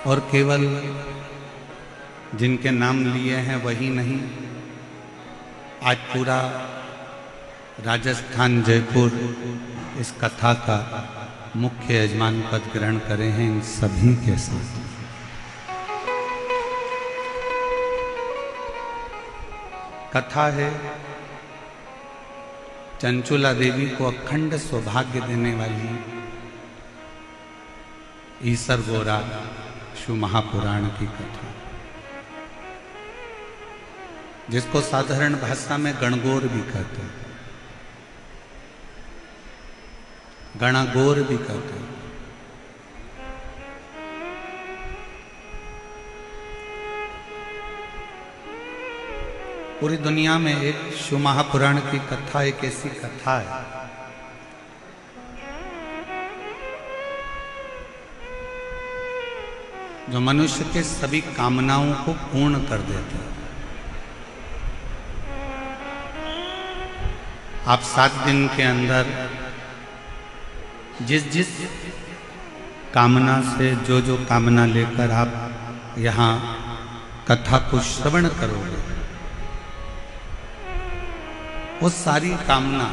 और केवल जिनके नाम लिए हैं वही नहीं, आज पूरा राजस्थान जयपुर इस कथा का मुख्य यजमान पद ग्रहण करे हैं इन सभी के साथ। कथा है चंचुला देवी को अखंड सौभाग्य देने वाली ईसर गोरा शिव महापुराण की कथा, जिसको साधारण भाषा में गणगौर भी कहते हैं, गणागौर भी कहते हैं। पूरी दुनिया में एक शिव महापुराण की कथा एक ऐसी कथा है जो मनुष्य के सभी कामनाओं को पूर्ण कर देती है। आप 7 दिन के अंदर जिस कामना से जो कामना लेकर आप यहाँ कथा को श्रवण करोगे, वो सारी कामना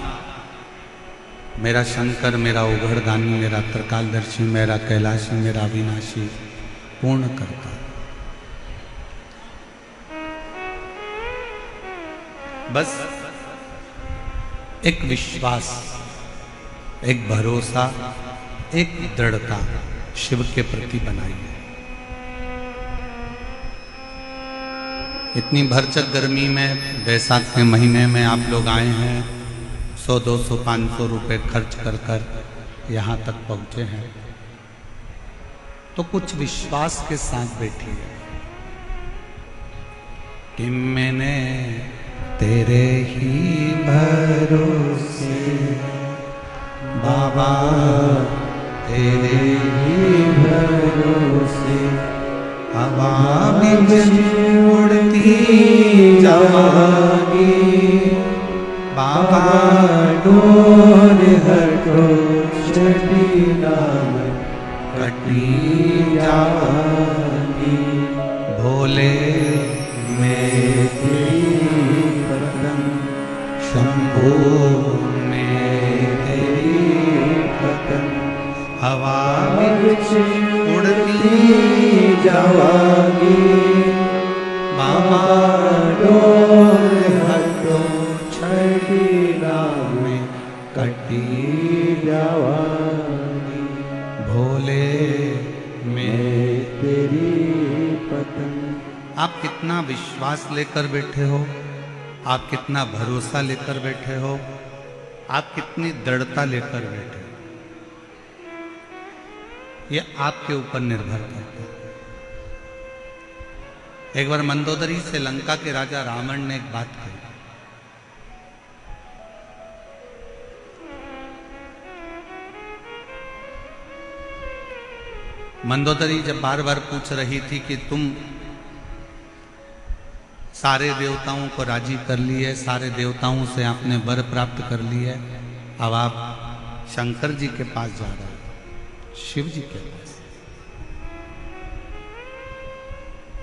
मेरा शंकर, मेरा उघड़दानी, मेरा त्रिकालदर्शी, मेरा कैलाशी, मेरा अविनाशी पूर्ण करता है। बस एक विश्वास, एक भरोसा, एक दृढ़ता शिव के प्रति बनाइए। इतनी भरचक गर्मी में, बैसाख के महीने में आप लोग आए हैं, 100, 200, 500 रुपए खर्च कर कर यहाँ तक पहुँचे हैं, तो कुछ विश्वास के साथ बैठिए कि मैंने तेरे ही भरोसे बाबा, तेरे ही भरोसे हवा में उड़ती जागी, बाबा डोर हटो छठी नाम कटी जागी, भोले में तेरी पतन, शंभो में तेरी पतन, हवा में उड़ती जागी, बाबा डोर हटो छठी नाम कटी जागी, भोले में तेरी पतन। आप कितना विश्वास लेकर बैठे हो, आप कितना भरोसा लेकर बैठे हो, आप कितनी दृढ़ता लेकर बैठे हो, ये आपके ऊपर निर्भर करता है। एक बार मंदोदरी से लंका के राजा रावण ने एक बात कही, मंदोदरी जब बार बार पूछ रही थी कि तुम सारे देवताओं को राजी कर लिए, सारे देवताओं से आपने वर प्राप्त कर लिए, अब आप शंकर जी के पास जा रहे हो, शिव जी के पास,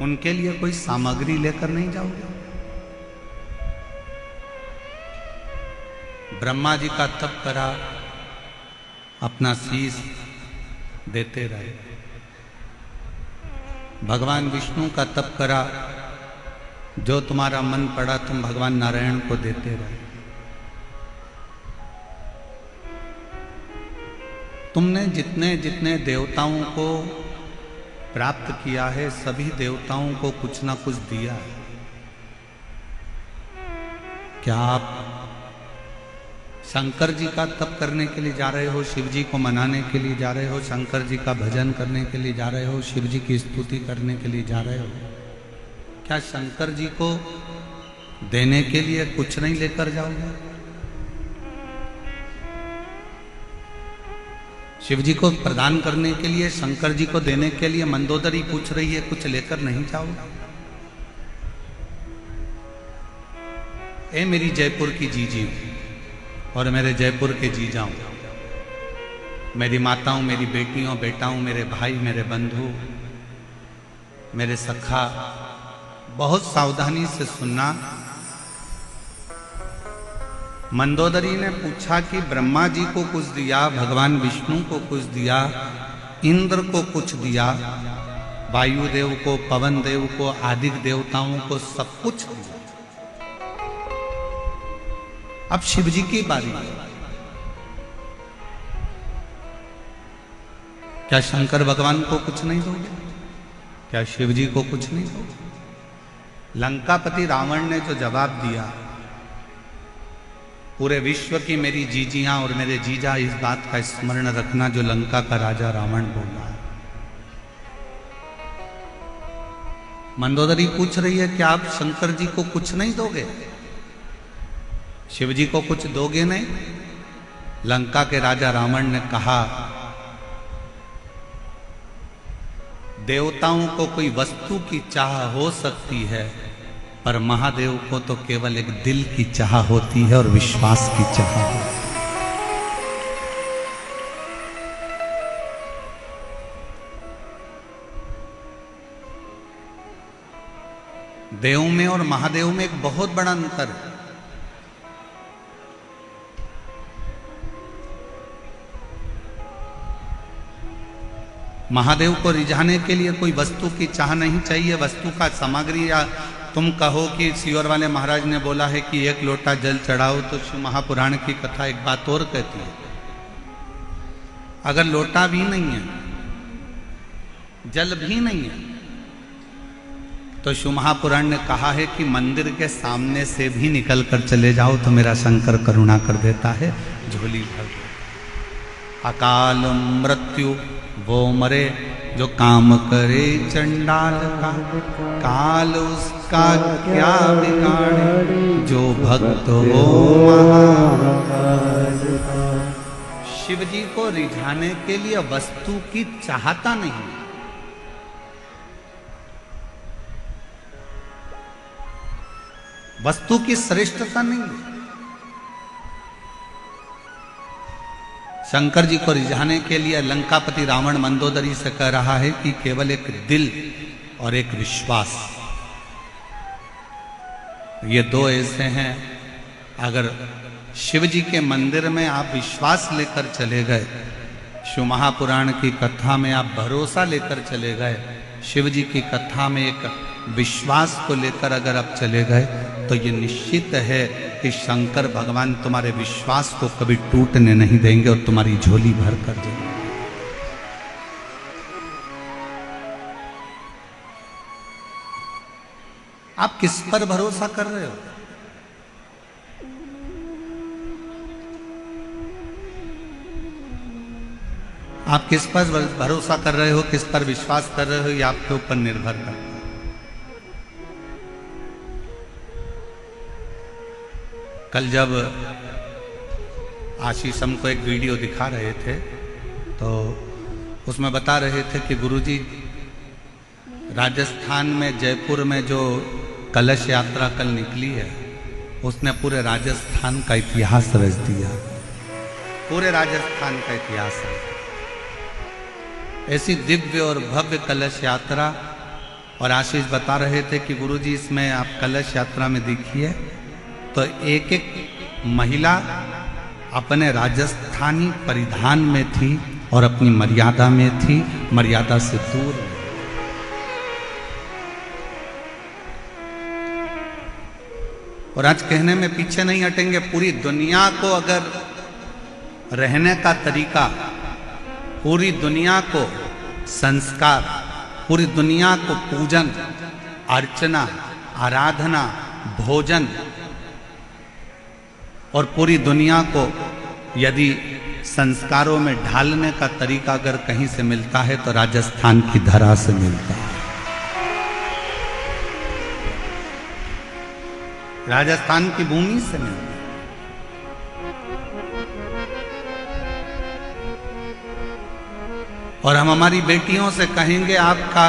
उनके लिए कोई सामग्री लेकर नहीं जाओगे? ब्रह्मा जी का तप करा, अपना शीश देते रहे, भगवान विष्णु का तप करा, जो तुम्हारा मन पड़ा तुम भगवान नारायण को देते रहे। तुमने जितने जितने देवताओं को प्राप्त किया है, सभी देवताओं को कुछ ना कुछ दिया है। क्या आप शंकर जी का तप करने के लिए जा रहे हो, शिव जी को मनाने के लिए जा रहे हो, शंकर जी का भजन करने के लिए जा रहे हो, शिव जी की स्तुति करने के लिए जा रहे हो? क्या शंकर जी को देने के लिए कुछ नहीं लेकर जाओगे? शिव जी को प्रदान करने के लिए, शंकर जी को देने के लिए मंदोदरी पूछ रही है, कुछ लेकर नहीं जाओगे? ए मेरी जयपुर की जीजी और मेरे जयपुर के जीजाओं, मेरी माताओं, मेरी बेटियों, बेटाओं, मेरे भाई, मेरे बंधु, मेरे सखा बहुत सावधानी से सुनना। मंदोदरी ने पूछा कि ब्रह्मा जी को कुछ दिया, भगवान विष्णु को कुछ दिया, इंद्र को कुछ दिया, वायुदेव को, पवन देव को, आदि देवताओं को सब कुछ दिया। अब शिव जी की बारी है। क्या शंकर भगवान को कुछ नहीं दोगे? क्या शिव जी को कुछ नहीं दोगे? लंकापति रावण ने जो जवाब दिया, पूरे विश्व की मेरी जीजियां और मेरे जीजा इस बात का स्मरण रखना जो लंका का राजा रावण बोला है। मंदोदरी पूछ रही है कि आप शंकर जी को कुछ नहीं दोगे? शिव जी को कुछ दोगे नहीं? लंका के राजा रावण ने कहा, देवताओं को कोई वस्तु की चाह हो सकती है, पर महादेव को तो केवल एक दिल की चाह होती है और विश्वास की चाह होती है। देव में और महादेव में एक बहुत बड़ा अंतर है। महादेव को रिझाने के लिए कोई वस्तु की चाह नहीं चाहिए, वस्तु का सामग्री, या तुम कहो कि सियोर वाले महाराज ने बोला है कि एक लोटा जल चढ़ाओ, तो शिव महापुराण की कथा एक बात और कहती है, अगर लोटा भी नहीं है, जल भी नहीं है, तो शिव महापुराण ने कहा है कि मंदिर के सामने से भी निकल कर चले जाओ तो मेरा शंकर करुणा कर देता है, झोली भर देता। अकाल मृत्यु वो मरे जो काम करे चंडाल का, काल उसका क्या बिगाड़े जो भक्त हो महाकाल का। शिव जी को रिझाने के लिए वस्तु की चाहता नहीं, वस्तु की श्रेष्ठता नहीं। शंकर जी को रिझाने के लिए लंकापति रावण मंदोदरी से कह रहा है कि केवल एक दिल और एक विश्वास, ये दो ऐसे हैं, अगर शिव जी के मंदिर में आप विश्वास लेकर चले गए, शिव महापुराण की कथा में आप भरोसा लेकर चले गए, शिव जी की कथा में एक विश्वास को लेकर अगर आप चले गए, तो ये निश्चित है कि शंकर भगवान तुम्हारे विश्वास को कभी टूटने नहीं देंगे और तुम्हारी झोली भर कर देंगे। आप किस पर भरोसा कर रहे हो? आप किस पर भरोसा कर रहे हो, किस पर विश्वास कर रहे हो, ये आपके ऊपर निर्भर करता है। कल जब आशीष हमको एक वीडियो दिखा रहे थे, तो उसमें बता रहे थे कि गुरुजी राजस्थान में, जयपुर में जो कलश यात्रा कल निकली है, उसने पूरे राजस्थान का इतिहास रच दिया, पूरे राजस्थान का इतिहास है। ऐसी दिव्य और भव्य कलश यात्रा, और आशीष बता रहे थे कि गुरुजी इसमें आप कलश यात्रा में देखिए तो एक एक महिला अपने राजस्थानी परिधान में थी और अपनी मर्यादा में थी, मर्यादा से दूर। और आज कहने में पीछे नहीं हटेंगे, पूरी दुनिया को अगर रहने का तरीका, पूरी दुनिया को संस्कार, पूरी दुनिया को पूजन, अर्चना, आराधना, भोजन, और पूरी दुनिया को यदि संस्कारों में ढालने का तरीका अगर कहीं से मिलता है तो राजस्थान की धरा से मिलता है। राजस्थान की भूमि से मिलता है। और हम हमारी बेटियों से कहेंगे, आपका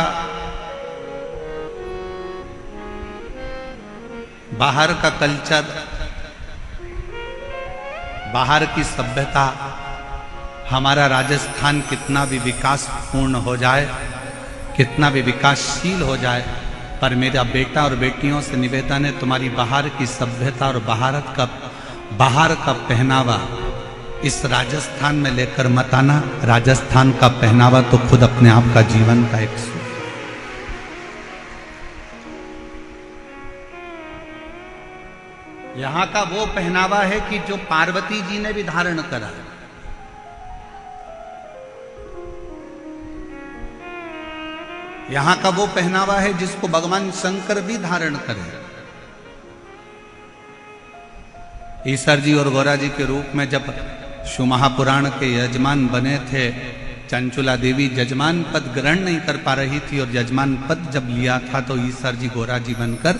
बाहर का कल्चर, बाहर की सभ्यता, हमारा राजस्थान कितना भी विकास पूर्ण हो जाए, कितना भी विकासशील हो जाए, पर मेरा बेटा और बेटियों से निवेदन है, तुम्हारी बाहर की सभ्यता और बाहर का पहनावा इस राजस्थान में लेकर मत आना। राजस्थान का पहनावा तो खुद अपने आप का जीवन का एक सुख। यहां का वो पहनावा है कि जो पार्वती जी ने भी धारण करा। यहां का वो पहनावा है जिसको भगवान शंकर भी धारण करे। ईश्वर जी और गौरा जी के रूप में जब शिव महापुराण के यजमान बने थे, चंचुला देवी यजमान पद ग्रहण नहीं कर पा रही थी, और यजमान पद जब लिया था तो ईश्वर जी गौरा जी बनकर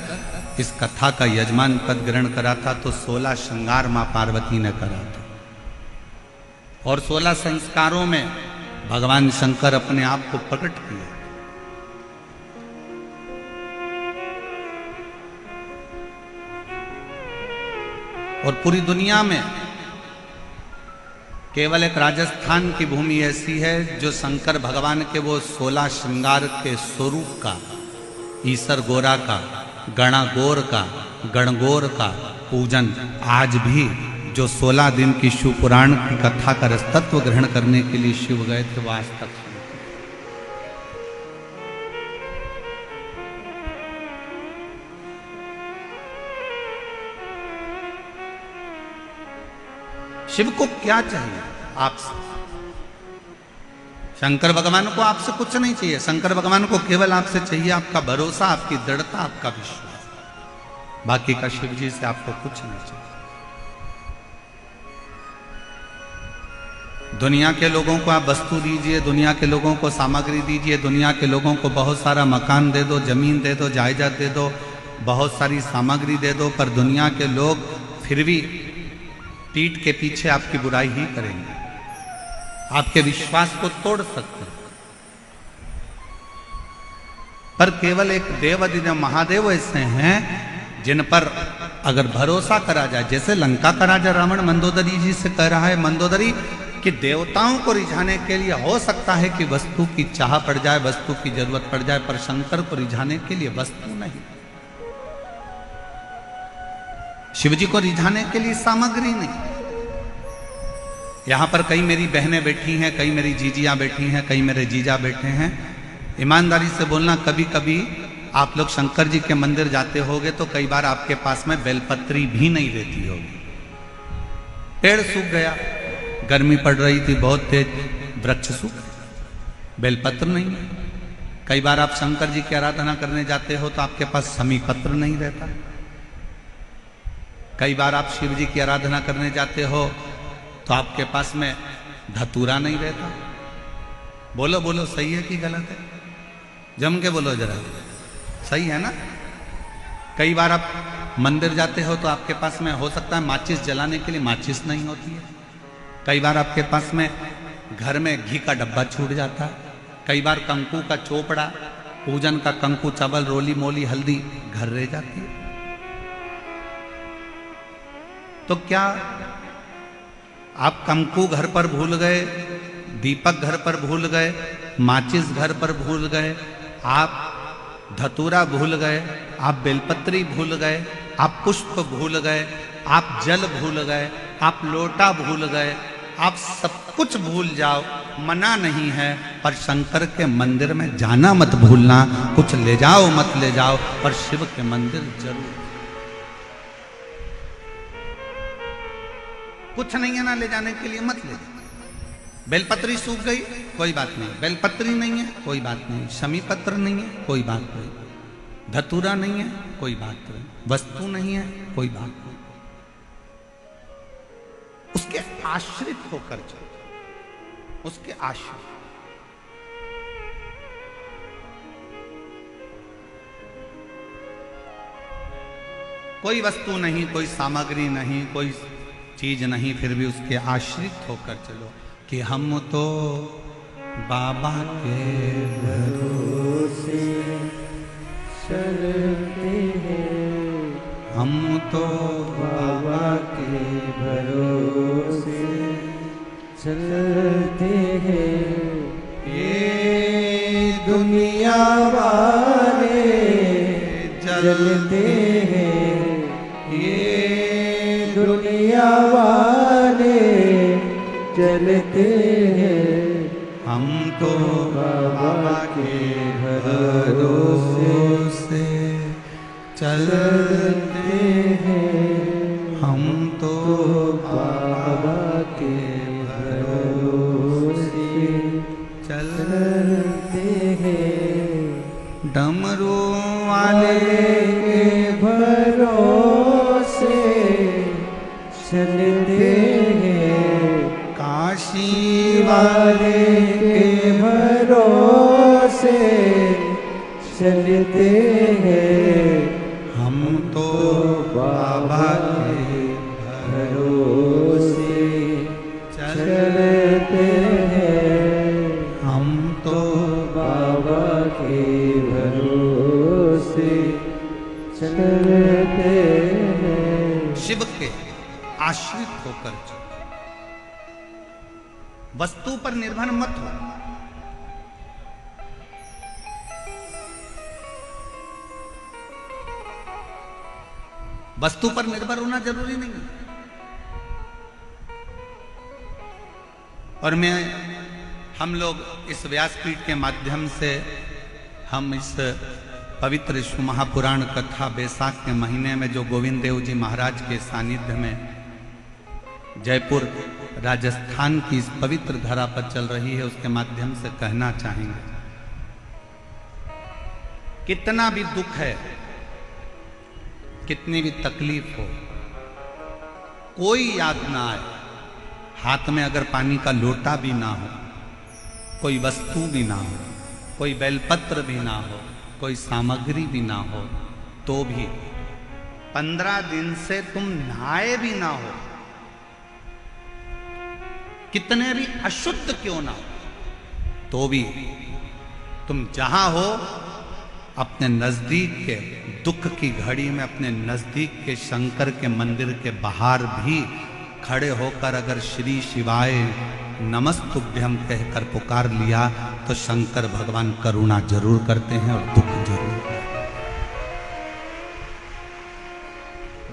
इस कथा का यजमान पद ग्रहण करा था। तो 16 श्रृंगार मां पार्वती ने करा था, और 16 संस्कारों में भगवान शंकर अपने आप को प्रकट किया। और पूरी दुनिया में केवल एक राजस्थान की भूमि ऐसी है जो शंकर भगवान के वो 16 श्रृंगार के स्वरूप का, ईसर गोरा का, गणागोर का, गणगोर का पूजन आज भी, जो 16 दिन की शिव पुराण की कथा का रसतत्व ग्रहण करने के लिए शिव गए थे, वो आज तक। शिव को क्या चाहिए आपसे? शंकर भगवान को आपसे कुछ नहीं चाहिए। शंकर भगवान को केवल आपसे चाहिए आपका भरोसा, आपकी दृढ़ता, आपका विश्वास। बाकी का शिव जी से आपको कुछ नहीं चाहिए। दुनिया के लोगों को आप वस्तु दीजिए, दुनिया के लोगों को सामग्री दीजिए, दुनिया के लोगों को बहुत सारा मकान दे दो, जमीन दे दो, जायदाद दे दो, बहुत सारी सामग्री दे दो, पर दुनिया के लोग फिर भी पीठ के पीछे आपकी बुराई ही करेंगे, आपके विश्वास को तोड़ सकते हैं। पर केवल एक देवाधिदेव महादेव ऐसे हैं जिन पर अगर भरोसा करा जाए, जैसे लंका का राजा रावण मंदोदरी जी से कह रहा है, मंदोदरी कि देवताओं को रिझाने के लिए हो सकता है कि वस्तु की चाह पड़ जाए, वस्तु की जरूरत पड़ जाए, पर शंकर को रिझाने के लिए वस्तु नहीं, शिव जी को रिझाने के लिए सामग्री नहीं। यहां पर कई मेरी बहनें बैठी हैं, कई मेरी जीजियां बैठी हैं, कई मेरे जीजा बैठे हैं। ईमानदारी से बोलना, कभी कभी आप लोग शंकर जी के मंदिर जाते होगे तो कई बार आपके पास में बेलपत्री भी नहीं रहती होगी, पेड़ सूख गया, गर्मी पड़ रही थी बहुत तेज, वृक्ष सूख, बेलपत्र नहीं है। कई बार आप शंकर जी की आराधना करने जाते हो तो आपके पास समी पत्र नहीं रहता। कई बार आप शिव जी की आराधना करने जाते हो तो आपके पास में धतूरा नहीं रहता। बोलो बोलो, सही है कि गलत है? जम के बोलो जरा, सही है ना? कई बार आप मंदिर जाते हो तो आपके पास में हो सकता है माचिस जलाने के लिए माचिस नहीं होती है। कई बार आपके पास में घर में घी का डब्बा छूट जाता है। कई बार कंकु का चोपड़ा, पूजन का कंकु, चावल, रोली मोली, हल्दी घर रह जाती है। तो क्या आप कंकु घर पर भूल गए, दीपक घर पर भूल गए, माचिस घर पर भूल गए, आप धतूरा भूल गए, आप बेलपत्री भूल गए, आप पुष्प भूल गए, आप जल भूल गए, आप लोटा भूल गए, आप सब कुछ भूल जाओ, मना नहीं है, पर शंकर के मंदिर में जाना मत भूलना। कुछ ले जाओ मत ले जाओ, पर शिव के मंदिर जरूर। कुछ नहीं है ना ले जाने के लिए, मत ले जाओ। बेलपत्री सूख गई, कोई बात नहीं, बेलपत्री नहीं है, कोई बात नहीं, शमी पत्र नहीं है, कोई बात नहीं, धतूरा नहीं है, कोई बात नहीं, वस्तु नहीं है, कोई बात नहीं। उसके आश्रित होकर चलो, उसके आश्रित। कोई वस्तु नहीं, कोई सामग्री नहीं, कोई चीज नहीं, फिर भी उसके आश्रित होकर चलो कि हम तो बाबा के भरोसे चलते हैं, हम तो बाबा के भरोसे चलते हैं, ये दुनिया वाले जलते हैं, ये दुनिया वाले जलते हैं। हम तो बाबा के भरोसे चलते हैं, हम तो बाबा के भरोसे चलते हैं। डमरू वाले के भरोसे चलते हैं, काशी वाले के भरोसे चलते हैं। हम तो बाबा के भरोसे चलते हैं, हम तो बाबा के भरोसे चलते हैं। शिव के आश्रित होकर चलो, वस्तु पर निर्भर मत हो। वस्तु पर निर्भर होना जरूरी नहीं है। और हम लोग इस व्यासपीठ के माध्यम से हम इस पवित्र विष्णु महापुराण कथा बैसाख के महीने में जो गोविंद देव जी महाराज के सानिध्य में जयपुर राजस्थान की इस पवित्र धरा पर चल रही है, उसके माध्यम से कहना चाहेंगे, कितना भी दुख है, कितनी भी तकलीफ हो, कोई याद ना आए, हाथ में अगर पानी का लोटा भी ना हो, कोई वस्तु भी ना हो, कोई बेलपत्र भी ना हो, कोई सामग्री भी ना हो, तो भी 15 दिन से तुम नहाए भी ना हो, कितने भी अशुद्ध क्यों ना हो, तो भी तुम जहां हो अपने नजदीक के दुख की घड़ी में अपने नजदीक के शंकर के मंदिर के बाहर भी खड़े होकर अगर श्री शिवाय नमस्तुभ्यम कहकर पुकार लिया तो शंकर भगवान करुणा जरूर करते हैं और दुख जरूर करते हैं।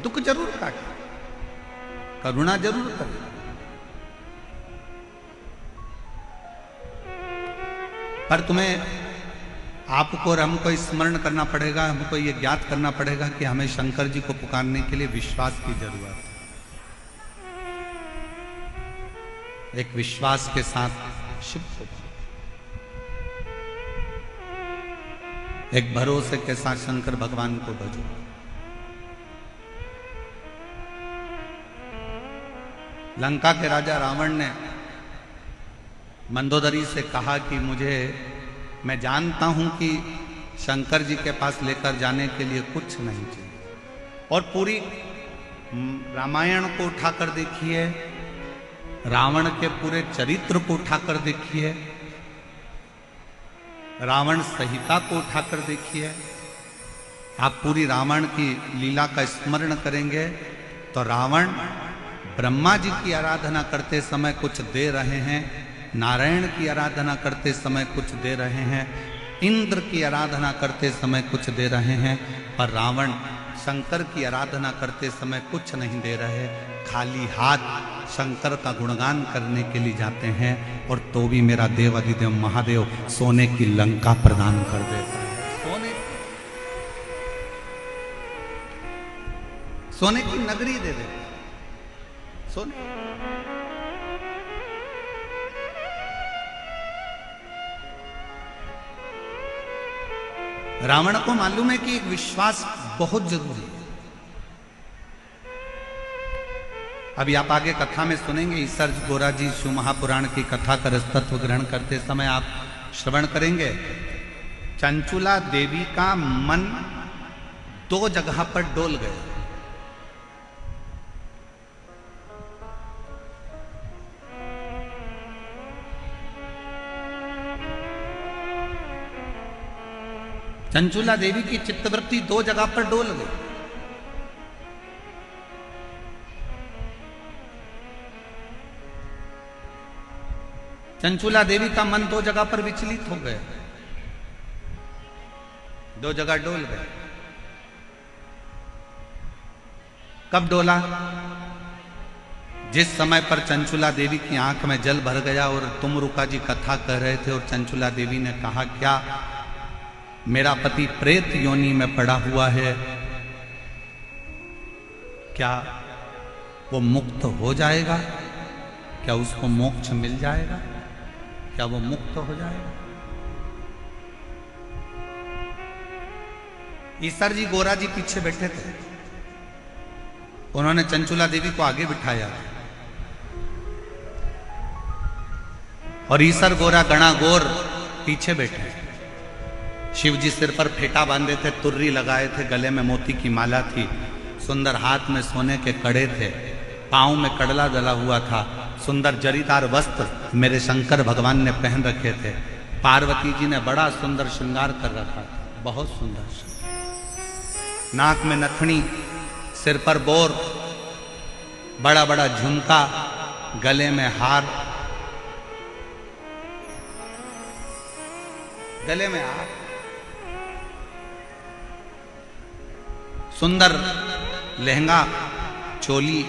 दुख जरूर काटे, करुणा जरूर करते। पर तुम्हें आपको और हमको स्मरण करना पड़ेगा, हमको ये ज्ञात करना पड़ेगा कि हमें शंकर जी को पुकारने के लिए विश्वास की जरूरत है। एक विश्वास के साथ शिव को, एक भरोसे के साथ शंकर भगवान को भजो। लंका के राजा रावण ने मंदोदरी से कहा कि मैं जानता हूं कि शंकर जी के पास लेकर जाने के लिए कुछ नहीं चाहिए, और पूरी रामायण को उठाकर देखिए, रावण के पूरे चरित्र को उठाकर देखिए, रावण संहिता को उठाकर देखिए, आप पूरी रावण की लीला का स्मरण करेंगे तो रावण ब्रह्मा जी की आराधना करते समय कुछ दे रहे हैं, नारायण की आराधना करते समय कुछ दे रहे हैं, इंद्र की आराधना करते समय कुछ दे रहे हैं, पर रावण शंकर की आराधना करते समय कुछ नहीं दे रहे, खाली हाथ शंकर का गुणगान करने के लिए जाते हैं, और तो भी मेरा देव अधिदेव महादेव सोने की लंका प्रदान कर देता है। सोने की नगरी दे देता है, सोने। रावण को मालूम है कि एक विश्वास बहुत जरूरी है। अभी आप आगे कथा में सुनेंगे, ईसर्ज गोरा जी शिव महापुराण की कथा का रसतत्व ग्रहण करते समय आप श्रवण करेंगे, चंचुला देवी का मन 2 जगह पर डोल गया। चंचुला देवी की चित्तवृत्ति 2 जगह पर डोल गई। चंचुला देवी का मन 2 जगह पर विचलित हो गया। दो जगह डोल गए। कब डोला? जिस समय पर चंचुला देवी की आंख में जल भर गया और तुमरुका जी कथा कह रहे थे और चंचुला देवी ने कहा, क्या मेरा पति प्रेत योनि में पड़ा हुआ है, क्या वो मुक्त हो जाएगा? क्या उसको मोक्ष मिल जाएगा? क्या वो मुक्त हो जाएगा? ईसर जी गोरा जी पीछे बैठे थे। उन्होंने चंचुला देवी को आगे बिठाया और ईसर गोरा गणा गोर पीछे बैठे। शिव जी सिर पर फेटा बांधे थे, तुर्री लगाए थे, गले में मोती की माला थी, सुंदर हाथ में सोने के कड़े थे, पांव में कड़ला डला हुआ था, सुंदर जरीदार वस्त्र मेरे शंकर भगवान ने पहन रखे थे। पार्वती जी ने बड़ा सुंदर श्रृंगार कर रखा था, बहुत सुंदर। नाक में नथनी, सिर पर बोर, बड़ा बड़ा झुमका, गले में हार, गले में हार, सुंदर लहंगा, चोली,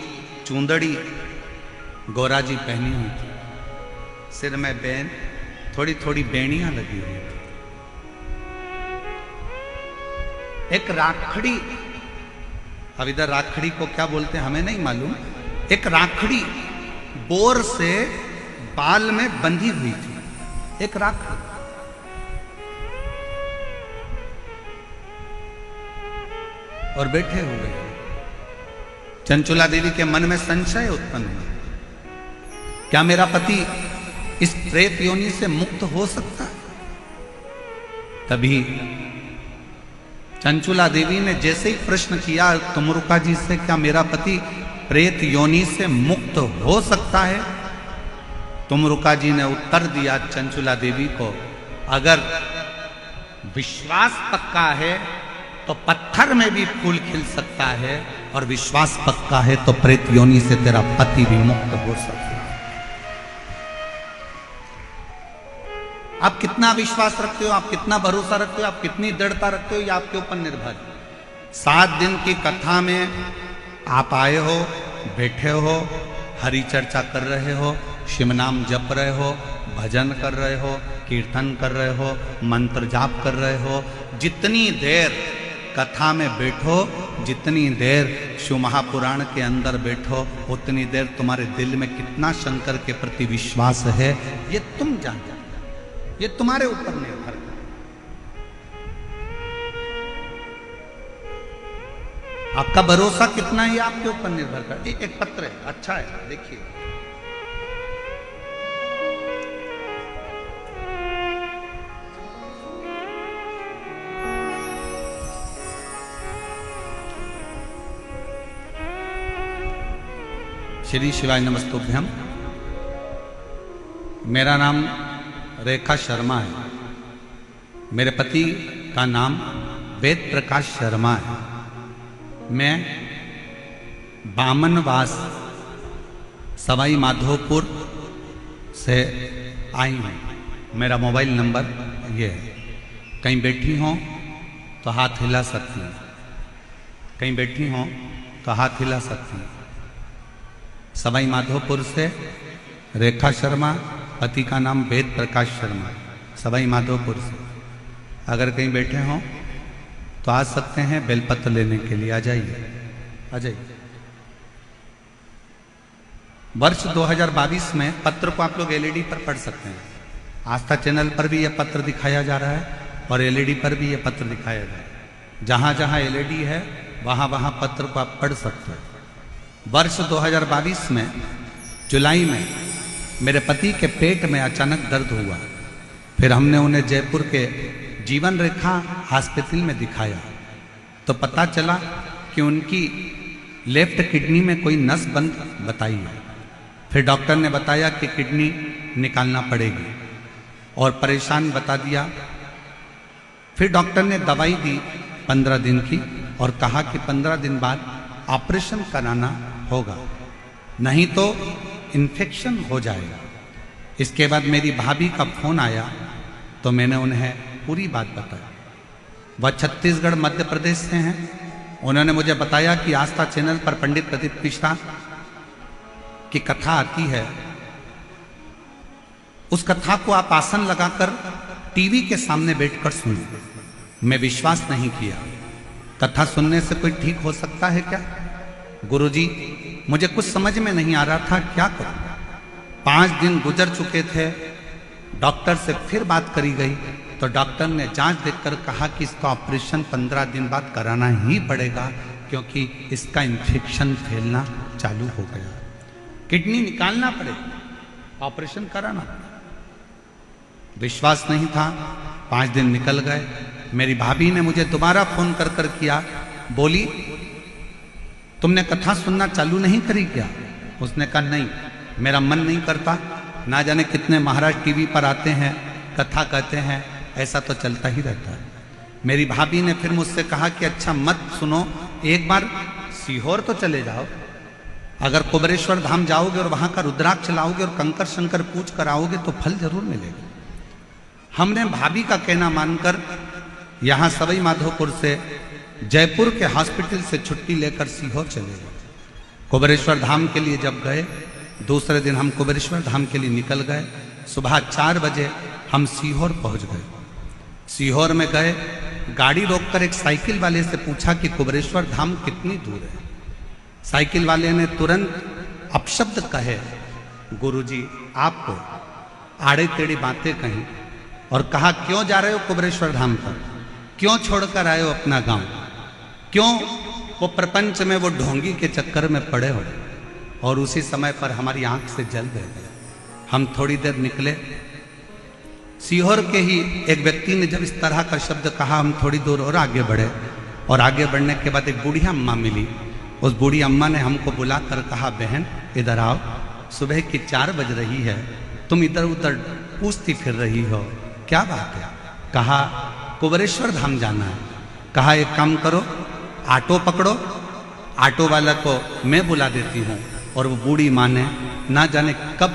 चूंदड़ी गोरा जी पहनी हुई थी। सिर में बैन, थोड़ी थोड़ी बेड़ियां लगी हुई थी। एक राखड़ी, अब इधर राखड़ी को क्या बोलते हैं हमें नहीं मालूम, एक राखड़ी बोर से बाल में बंधी हुई थी, एक राखड़ी। और बैठे हुए चंचुला देवी के मन में संशय उत्पन्न हुआ, क्या मेरा पति इस प्रेत योनि से मुक्त हो सकता है? तभी चंचुला देवी ने जैसे ही प्रश्न किया तुमरुका जी से, क्या मेरा पति प्रेत योनि से मुक्त हो सकता है? तुमरुका जी ने उत्तर दिया चंचुला देवी को, अगर विश्वास पक्का है तो पत्थर में भी फूल खिल सकता है, और विश्वास पक्का है तो प्रेत योनि से तेरा पति भी मुक्त हो सकता है। आप कितना विश्वास रखते हो, आप कितना भरोसा रखते हो, आप कितनी दृढ़ता रखते हो, ये आपके ऊपर निर्भर है। 7 दिन की कथा में आप आए हो, बैठे हो, हरि चर्चा कर रहे हो, शिव नाम जप रहे हो, भजन कर रहे हो, कीर्तन कर रहे हो, मंत्र जाप कर रहे हो। जितनी देर कथा में बैठो, जितनी देर शिव महापुराण के अंदर बैठो, उतनी देर तुम्हारे दिल में कितना शंकर के प्रति विश्वास है ये तुम जानते हो, ये तुम्हारे ऊपर निर्भर है। आपका भरोसा कितना है आपके ऊपर निर्भर करता है। एक पत्र है, अच्छा है, देखिए। श्री शिवाय नमस्तुभ्यम। मेरा नाम रेखा शर्मा है। मेरे पति का नाम वेद प्रकाश शर्मा है। मैं बामनवास सवाई माधोपुर से आई हूँ। मेरा मोबाइल नंबर ये है। कहीं बैठी हों तो हाथ हिला सकती हैं, कहीं बैठी हों तो हाथ हिला सकती हैं। सवाई माधोपुर से रेखा शर्मा, पति का नाम वेद प्रकाश शर्मा, सवाई माधोपुर से। अगर कहीं बैठे हों तो आ सकते हैं बेलपत्र लेने के लिए। आ जाइए, आ जाइए। वर्ष 2022 में पत्र को आप लोग एलईडी पर पढ़ सकते हैं। आस्था चैनल पर भी यह पत्र दिखाया जा रहा है और एलईडी पर भी यह पत्र दिखाया जा रहा है। जहाँ जहाँ एलईडी है वहाँ वहाँ पत्र को आप पढ़ सकते हैं। वर्ष 2022 में जुलाई में मेरे पति के पेट में अचानक दर्द हुआ। फिर हमने उन्हें जयपुर के जीवन रेखा हॉस्पिटल में दिखाया तो पता चला कि उनकी लेफ्ट किडनी में कोई नस बंद बताई है। फिर डॉक्टर ने बताया कि किडनी निकालना पड़ेगी और परेशान बता दिया। फिर डॉक्टर ने दवाई दी 15 दिन की और कहा कि 15 दिन बाद ऑपरेशन कराना होगा, नहीं तो इन्फेक्शन हो जाएगा। इसके बाद मेरी भाभी का फोन आया तो मैंने उन्हें पूरी बात बताई। वह छत्तीसगढ़ मध्य प्रदेश से हैं। उन्होंने मुझे बताया कि आस्था चैनल पर पंडित प्रदीप मिश्रा की कथा आती है, उस कथा को आप आसन लगाकर टीवी के सामने बैठकर सुनो। मैं विश्वास नहीं किया, कथा सुनने से कोई ठीक हो सकता है क्या? गुरुजी, मुझे कुछ समझ में नहीं आ रहा था, क्या करूं? 5 दिन गुजर चुके थे, डॉक्टर से फिर बात करी गई तो डॉक्टर ने जांच देखकर कहा कि इसका ऑपरेशन 15 दिन बाद कराना ही पड़ेगा, क्योंकि इसका इन्फेक्शन फैलना चालू हो गया, किडनी निकालना पड़ेगा, ऑपरेशन कराना पड़ेगा। विश्वास नहीं था। 5 दिन निकल गए। मेरी भाभी ने मुझे दोबारा फोन कर कर किया, बोली तुमने कथा सुनना चालू नहीं करी क्या? उसने कहा नहीं, मेरा मन नहीं करता। ना जाने कितने महाराज टीवी पर आते हैं, कथा कहते हैं, ऐसा तो चलता ही रहता है। मेरी भाभी ने फिर मुझसे कहा कि अच्छा मत सुनो, एक बार सीहोर तो चले जाओ। अगर कुबेरेश्वर धाम जाओगे और वहां का रुद्राक्ष लाओगे और कंकर शंकर पूछ कर आओगे तो फल जरूर मिलेगा। हमने भाभी का कहना मानकर यहां सवाई माधोपुर से जयपुर के हॉस्पिटल से छुट्टी लेकर सीहोर चले गए। कुबेरेश्वर धाम के लिए जब गए, दूसरे दिन हम कुबेरेश्वर धाम के लिए निकल गए। सुबह 4 बजे हम सीहोर पहुंच गए। सीहोर में गए, गाड़ी रोककर एक साइकिल वाले से पूछा कि कुबेरेश्वर धाम कितनी दूर है। साइकिल वाले ने तुरंत अपशब्द कहे, गुरुजी आपको आड़े टेढ़ी बातें कही और कहा क्यों जा रहे हो कुबेरेश्वर धाम पर, क्यों छोड़कर आए हो अपना गांव, क्यों वो प्रपंच में वो ढोंगी के चक्कर में पड़े हो। और उसी समय पर हमारी आंख से जल बह गया। हम थोड़ी देर निकले, सीहोर के ही एक व्यक्ति ने जब इस तरह का शब्द कहा, हम थोड़ी दूर और आगे बढ़े और आगे बढ़ने के बाद एक बूढ़ी अम्मा मिली। उस बूढ़ी अम्मा ने हमको बुलाकर कहा, बहन इधर आओ, सुबह की 4 बज रही है, तुम इधर उधर पूछती फिर रही हो, क्या बात है? कहा कुबेरेश्वर धाम जाना है। कहा एक काम करो, ऑटो पकड़ो, ऑटो वाला को मैं बुला देती हूँ। और वो बूढ़ी माँ ने ना जाने कब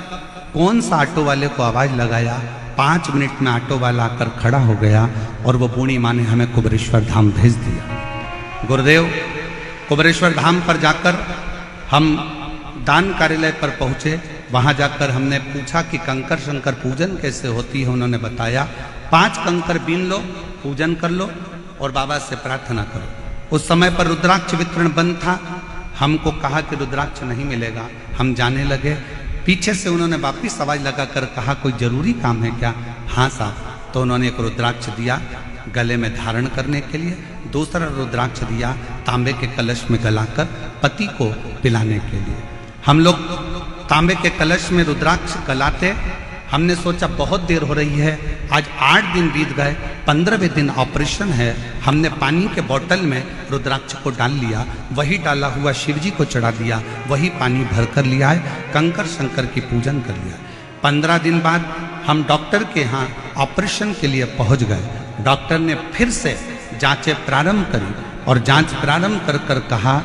कौन सा ऑटो वाले को आवाज लगाया, 5 मिनट में ऑटो वाला आकर खड़ा हो गया और वो बूढ़ी माँ ने हमें कुबेरेश्वर धाम भेज दिया। गुरुदेव, कुबेरेश्वर धाम पर जाकर हम दान कार्यालय पर पहुंचे। वहां जाकर हमने पूछा कि कंकर शंकर पूजन कैसे होती है। उन्होंने बताया 5 कंकर बीन लो, पूजन कर लो और बाबा से प्रार्थना करो। उस समय पर रुद्राक्ष वितरण बंद था। हमको कहा कि रुद्राक्ष नहीं मिलेगा। हम जाने लगे, पीछे से उन्होंने वापिस आवाज लगाकर कहा कोई जरूरी काम है क्या? हाँ साहब। तो उन्होंने एक रुद्राक्ष दिया गले में धारण करने के लिए, दूसरा रुद्राक्ष दिया तांबे के कलश में गलाकर पति को पिलाने के लिए। हम लोग तांबे के कलश में रुद्राक्ष गलाते। हमने सोचा बहुत देर हो रही है, आज 8 दिन बीत गए, 15वें दिन ऑपरेशन है। हमने पानी के बोतल में रुद्राक्ष को डाल लिया, वही डाला हुआ शिव जी को चढ़ा दिया, वही पानी भर कर लिया है, कंकर शंकर की पूजन कर लिया। 15 दिन बाद हम डॉक्टर के यहाँ ऑपरेशन के लिए पहुँच गए। डॉक्टर ने फिर से जांचें प्रारंभ करी और जांच प्रारंभ कर कर कहा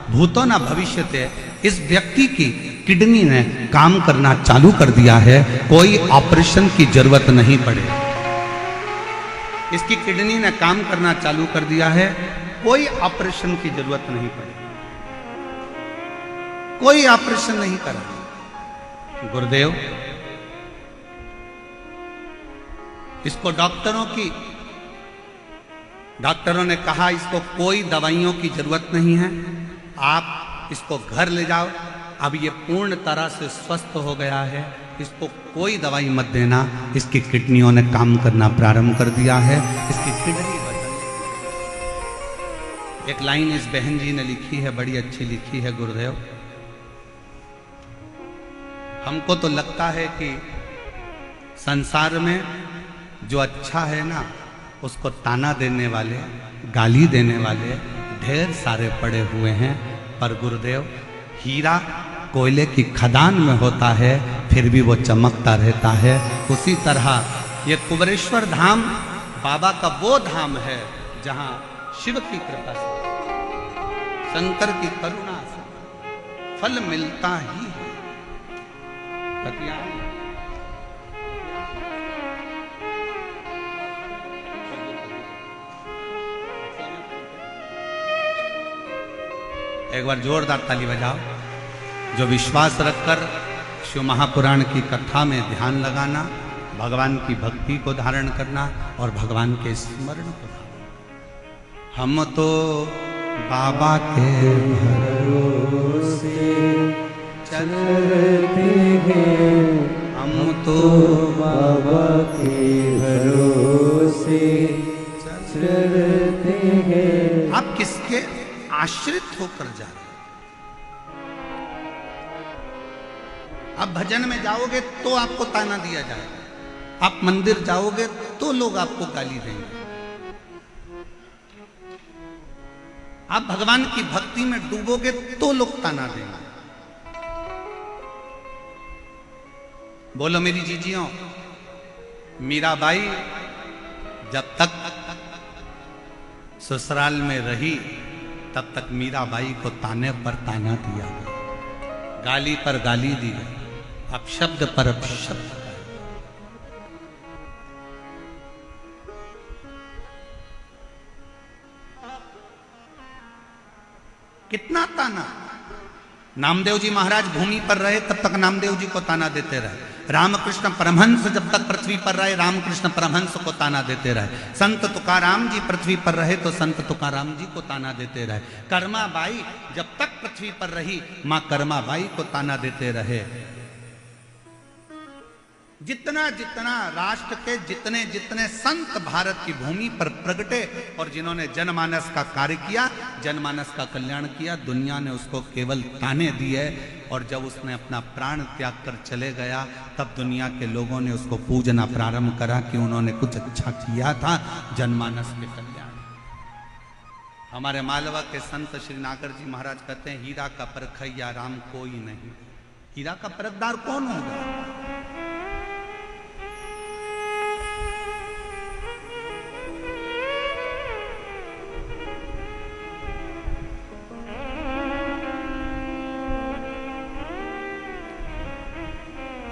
भूतो न भविष्यते, इस व्यक्ति की किडनी ने काम करना चालू कर दिया है, कोई ऑपरेशन की जरूरत नहीं पड़े। इसकी किडनी ने काम करना चालू कर दिया है, कोई ऑपरेशन की जरूरत नहीं पड़े, कोई ऑपरेशन नहीं करा। गुरुदेव, इसको डॉक्टरों ने कहा इसको कोई दवाइयों की जरूरत नहीं है, आप इसको घर ले जाओ, अब ये पूर्ण तरह से स्वस्थ हो गया है, इसको कोई दवाई मत देना, इसकी किडनियों ने काम करना प्रारंभ कर दिया है, इसकी किडनी बदल। एक लाइन इस बहन जी ने लिखी है, बड़ी अच्छी लिखी है। गुरुदेव, हमको तो लगता है कि संसार में जो अच्छा है ना, उसको ताना देने वाले, गाली देने वाले ढेर सारे पड़े हुए हैं। पर गुरुदेव, हीरा कोयले की खदान में होता है, फिर भी वो चमकता रहता है। उसी तरह ये कुबेरेश्वर धाम बाबा का वो धाम है जहां शिव की कृपा से, शंकर की करुणा से फल मिलता ही है। एक बार जोरदार ताली बजाओ। जो विश्वास रखकर शिव महापुराण की कथा में ध्यान लगाना, भगवान की भक्ति को धारण करना और भगवान के स्मरण को धारण। हम तो बाबा के भरोसे चलते हैं, हम तो बाबा के भरोसे चलते हैं। आप किसके आश्रित होकर जा रहे हैं? आप भजन में जाओगे तो आपको ताना दिया जाएगा, आप मंदिर जाओगे तो लोग आपको गाली देंगे। आप भगवान की भक्ति में डूबोगे तो लोग ताना देंगे। बोलो मेरी जीजियों, मीराबाई जब तक ससुराल में रही तब तक मीराबाई को ताने पर ताना दिया गया, गाली पर गाली दी गई, अपशब्द पर अपशब्द। कितना ताना। नामदेव जी महाराज भूमि पर रहे तब तक नामदेव जी को ताना देते रहे। रामकृष्ण परमहंस जब तक पृथ्वी पर रहे रामकृष्ण परमहंस को ताना देते रहे। संत तुकाराम जी पृथ्वी पर रहे तो संत तुकाराम जी को ताना देते रहे। कर्माबाई जब तक पृथ्वी पर रही मां कर्माबाई को ताना देते रहे। जितना जितना राष्ट्र के जितने जितने संत भारत की भूमि पर प्रगटे और जिन्होंने जनमानस का कार्य किया, जनमानस का कल्याण किया, दुनिया ने उसको केवल ताने दिए। और जब उसने अपना प्राण त्याग कर चले गया तब दुनिया के लोगों ने उसको पूजना प्रारंभ करा कि उन्होंने कुछ अच्छा किया था जनमानस के कल्याण। हमारे मालवा के संत श्री नागर जी महाराज कहते हैं, हीरा का परखैया राम कोई नहीं। हीरा का परखदार कौन होगा?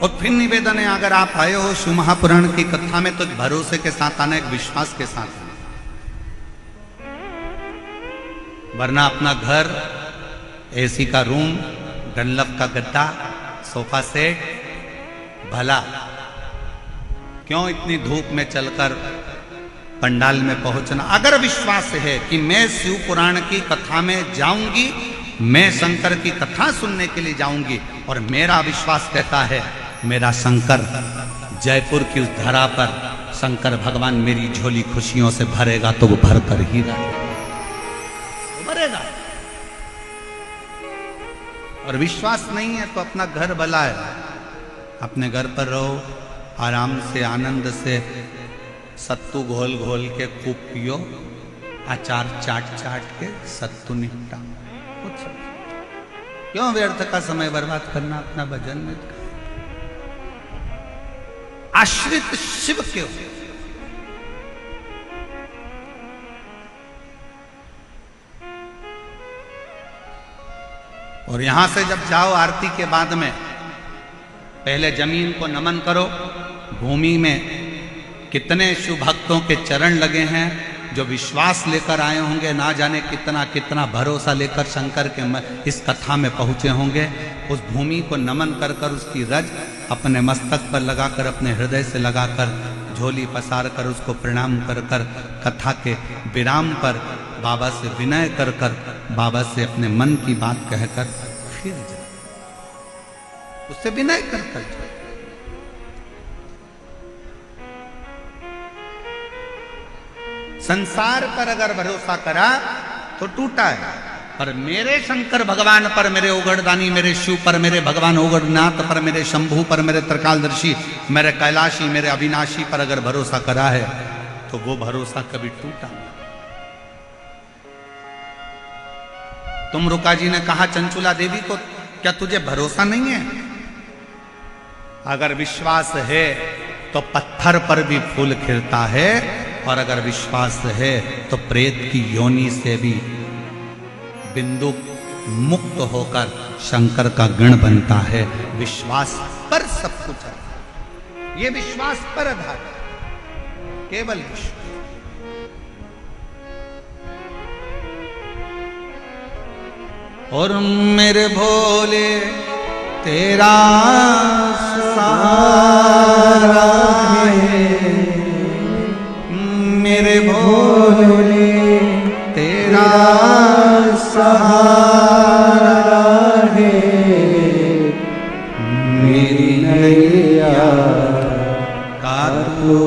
और फिर निवेदन है, अगर आप आए हो शिव महापुराण की कथा में तो भरोसे के साथ आना, एक विश्वास के साथ आना। वरना अपना घर, एसी का रूम, डनलप का गद्दा, सोफा सेट, भला क्यों इतनी धूप में चलकर पंडाल में पहुंचना। अगर विश्वास है कि मैं शिव पुराण की कथा में जाऊंगी, मैं शंकर की कथा सुनने के लिए जाऊंगी और मेरा विश्वास कहता है मेरा शंकर जयपुर की उस धरा पर शंकर भगवान मेरी झोली खुशियों से भरेगा तो वो भर कर ही भरेगा। और विश्वास नहीं है तो अपना घर भला है, अपने घर पर रहो, आराम से आनंद से सत्तू घोल घोल के खूब पियो, अचार चाट चाट के सत्तू निपटा। क्यों व्यर्थ का समय बर्बाद करना अपना भजन में? आश्रित शिव क्यों? और यहां से जब जाओ आरती के बाद में पहले जमीन को नमन करो। भूमि में कितने शिव भक्तों के चरण लगे हैं जो विश्वास लेकर आए होंगे, ना जाने कितना कितना भरोसा लेकर शंकर के इस कथा में पहुंचे होंगे। उस भूमि को नमन कर कर उसकी रज अपने मस्तक पर लगाकर, अपने हृदय से लगाकर, झोली पसार कर उसको प्रणाम कर कर, कथा के विराम पर बाबा से विनय कर कर, बाबा से अपने मन की बात कहकर फिर जाए, उससे विनय कर कर जाए। संसार पर अगर भरोसा करा तो टूटा है, पर मेरे शंकर भगवान पर, मेरे ओगड़दानी, मेरे शिव पर, मेरे भगवान ओगड़नाथ पर, मेरे शंभू पर, मेरे त्रिकालदर्शी, मेरे कैलाशी, मेरे अविनाशी पर अगर भरोसा करा है तो वो भरोसा कभी टूटा नहीं। तुम रुका जी ने कहा चंचुला देवी को, क्या तुझे भरोसा नहीं है? अगर विश्वास है तो पत्थर पर भी फूल खिलता है, और अगर विश्वास है तो प्रेत की योनि से भी बिंदु मुक्त होकर शंकर का गण बनता है। विश्वास पर सब कुछ है, ये विश्वास पर आधार है, केवल विश्वास। और मेरे भोले तेरा सहारा है, मेरे भोले तेरा सहारा है, मेरी नैया का तू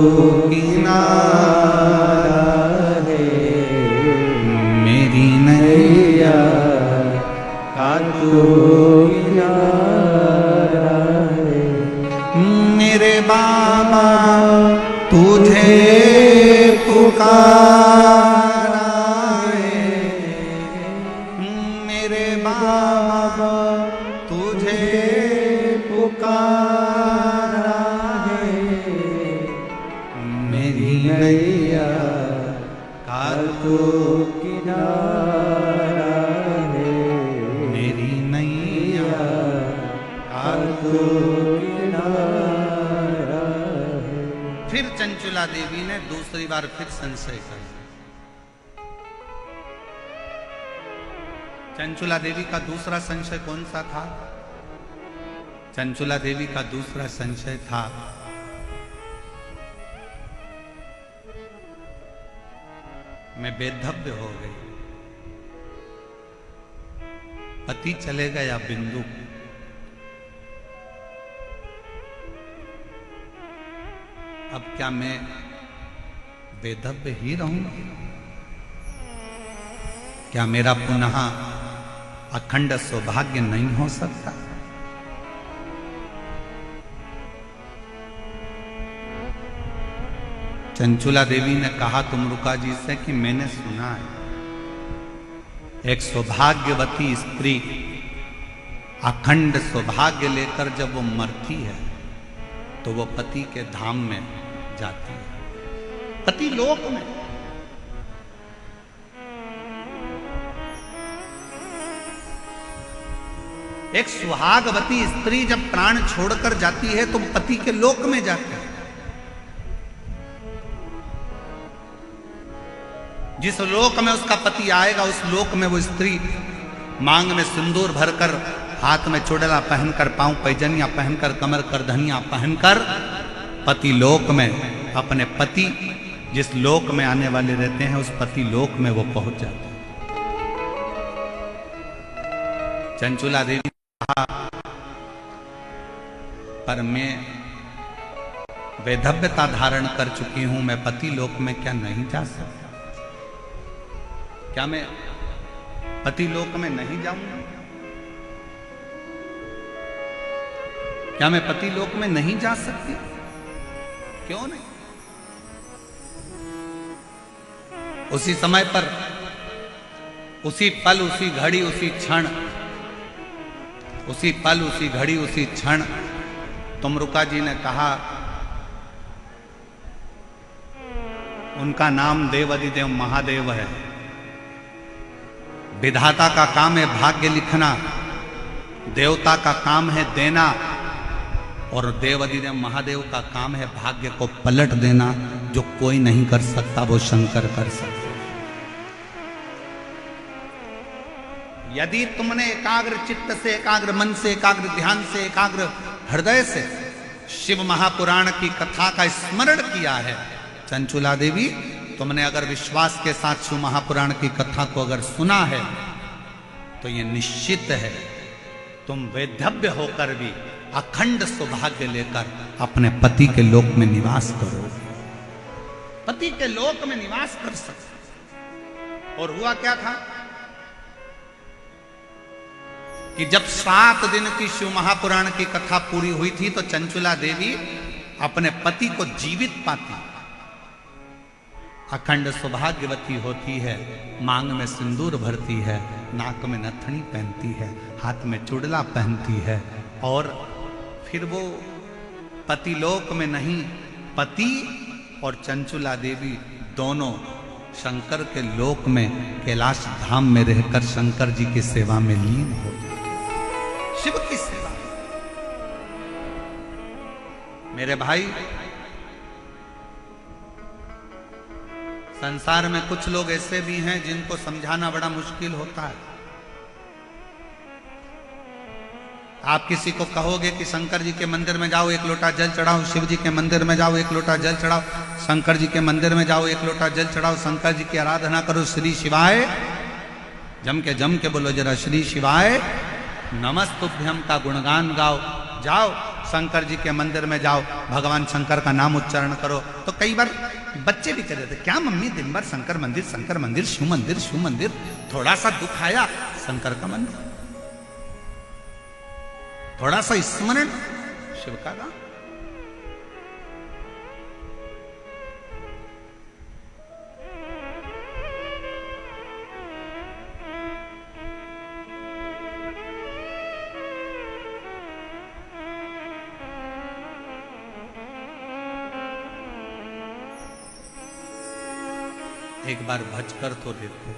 किनारा है, मेरी नैया का तू किनारा है। मेरे बाबा तुझे पुकारा है, मेरे बाबा तुझे पुकारा है, मेरी नैया का तू किनारा है, मेरी नैया का तू किनारा है। फिर चंचुला देवी ने दूसरी बार फिर संशय कर। चंचुला देवी का दूसरा संशय कौन सा था? चंचुला देवी का दूसरा संशय था मैं बेधव्य हो गई, पति चले गया बिंदु, अब क्या मैं बेधव्य ही रहूंगी? क्या मेरा पुनः अखंड सौभाग्य नहीं हो सकता? चंचुला देवी ने कहा तुमरुका जी से कि मैंने सुना है एक सौभाग्यवती स्त्री अखंड सौभाग्य लेकर जब वो मरती है तो वो पति के धाम में जाती है, पति लोक में। एक सुहागवती स्त्री जब प्राण छोड़कर जाती है तो पति के लोक में जाती है। जिस लोक में उसका पति आएगा उस लोक में वो स्त्री मांग में सिंदूर भरकर, हाथ में चुड़ला पहनकर, पांव पैजनिया पहनकर, कमर कर धनिया पहनकर पति लोक में अपने पति जिस लोक में आने वाले रहते हैं उस पति लोक में वो पहुंच जाते हैं। चंचुला देवी ने कहा पर मैं वैधव्यता धारण कर चुकी हूं, मैं पति लोक में क्या नहीं जा सकता? क्या मैं पति लोक में नहीं जाऊंगा? क्या मैं पति लोक में नहीं जा सकती? क्यों नहीं? उसी समय पर, उसी पल, उसी घड़ी, उसी क्षण, उसी पल, उसी घड़ी, उसी क्षण तुमरुका जी ने कहा, उनका नाम देवाधिदेव महादेव है। विधाता का काम है भाग्य लिखना, देवता का काम है देना, और देवाधिदेव महादेव का काम है भाग्य को पलट देना। जो कोई नहीं कर सकता वो शंकर कर सकता। यदि तुमने एकाग्र चित्त से, एकाग्र मन से, एकाग्र ध्यान से, एकाग्र हृदय से शिव महापुराण की कथा का स्मरण किया है, चंचुला देवी तुमने अगर विश्वास के साथ शिव महापुराण की कथा को अगर सुना है तो ये निश्चित है तुम वैधव्य होकर भी अखंड सौभाग्य लेकर अपने पति के लोक में निवास करोगे, पति के लोक में निवास कर सकते। और हुआ क्या था कि जब 7 दिन की शिव महापुराण की कथा पूरी हुई थी तो चंचुला देवी अपने पति को जीवित पाती, अखंड सौभाग्यवती होती है, मांग में सिंदूर भरती है, नाक में नथनी पहनती है, हाथ में चुड़ला पहनती है, और फिर वो पतिलोक में नहीं, पति और चंचुला देवी दोनों शंकर के लोक में कैलाश धाम में रहकर शंकर जी की सेवा में लीन हो गए, शिव की सेवा। मेरे भाई, संसार में कुछ लोग ऐसे भी हैं जिनको समझाना बड़ा मुश्किल होता है। आप किसी को कहोगे कि शंकर जी के मंदिर में जाओ, एक लोटा जल चढ़ाओ, शिव जी के मंदिर में जाओ, एक लोटा जल चढ़ाओ, शंकर जी के मंदिर में जाओ, एक लोटा जल चढ़ाओ, शंकर जी की आराधना करो, श्री शिवाय जम के बोलो जरा, श्री शिवाय नमस्तुभ्यम का गुणगान गाओ। जाओ शंकर जी के मंदिर में जाओ, भगवान शंकर का नाम उच्चारण करो। तो कई बार बच्चे भी कह रहे थे, क्या मम्मी दिन भर शंकर मंदिर, शंकर मंदिर, शिव मंदिर, शिव मंदिर, थोड़ा सा दुख आया शंकर का मंदिर, थोड़ा सा स्मरण शिव का गान। एक बार भजकर तो देखो।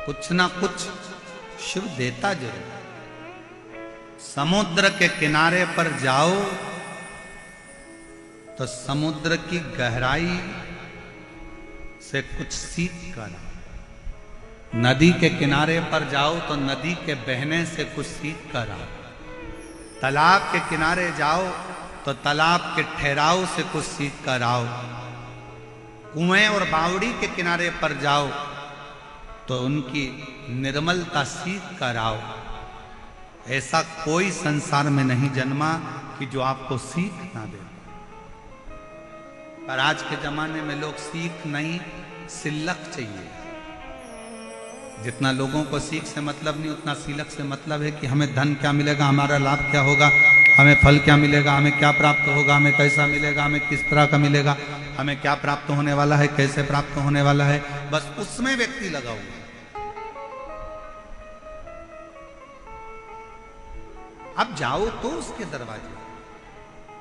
कुछ ना कुछ शिव देता जरूर। समुद्र के किनारे पर जाओ तो समुद्र की गहराई से कुछ सीख कर, नदी के किनारे पर जाओ तो नदी के बहने से कुछ सीख कर आओ, तालाब के किनारे जाओ तो तालाब के ठहराव से कुछ सीख कर आओ, कुएं और बावड़ी के किनारे पर जाओ तो उनकी निर्मलता सीख कर आओ। ऐसा कोई संसार में नहीं जन्मा कि जो आपको सीख ना दे। पर आज के जमाने में लोग सीख नहीं, सिलक चाहिए। जितना लोगों को सीख से मतलब नहीं, उतना सिलक से मतलब है कि हमें धन क्या मिलेगा, हमारा लाभ क्या होगा, हमें फल क्या मिलेगा, हमें क्या प्राप्त होगा, हमें कैसा मिलेगा, हमें किस तरह का मिलेगा, हमें क्या प्राप्त होने वाला है, कैसे प्राप्त होने वाला है, बस उसमें व्यक्ति लगा हुआ। अब जाओ तो उसके दरवाजे,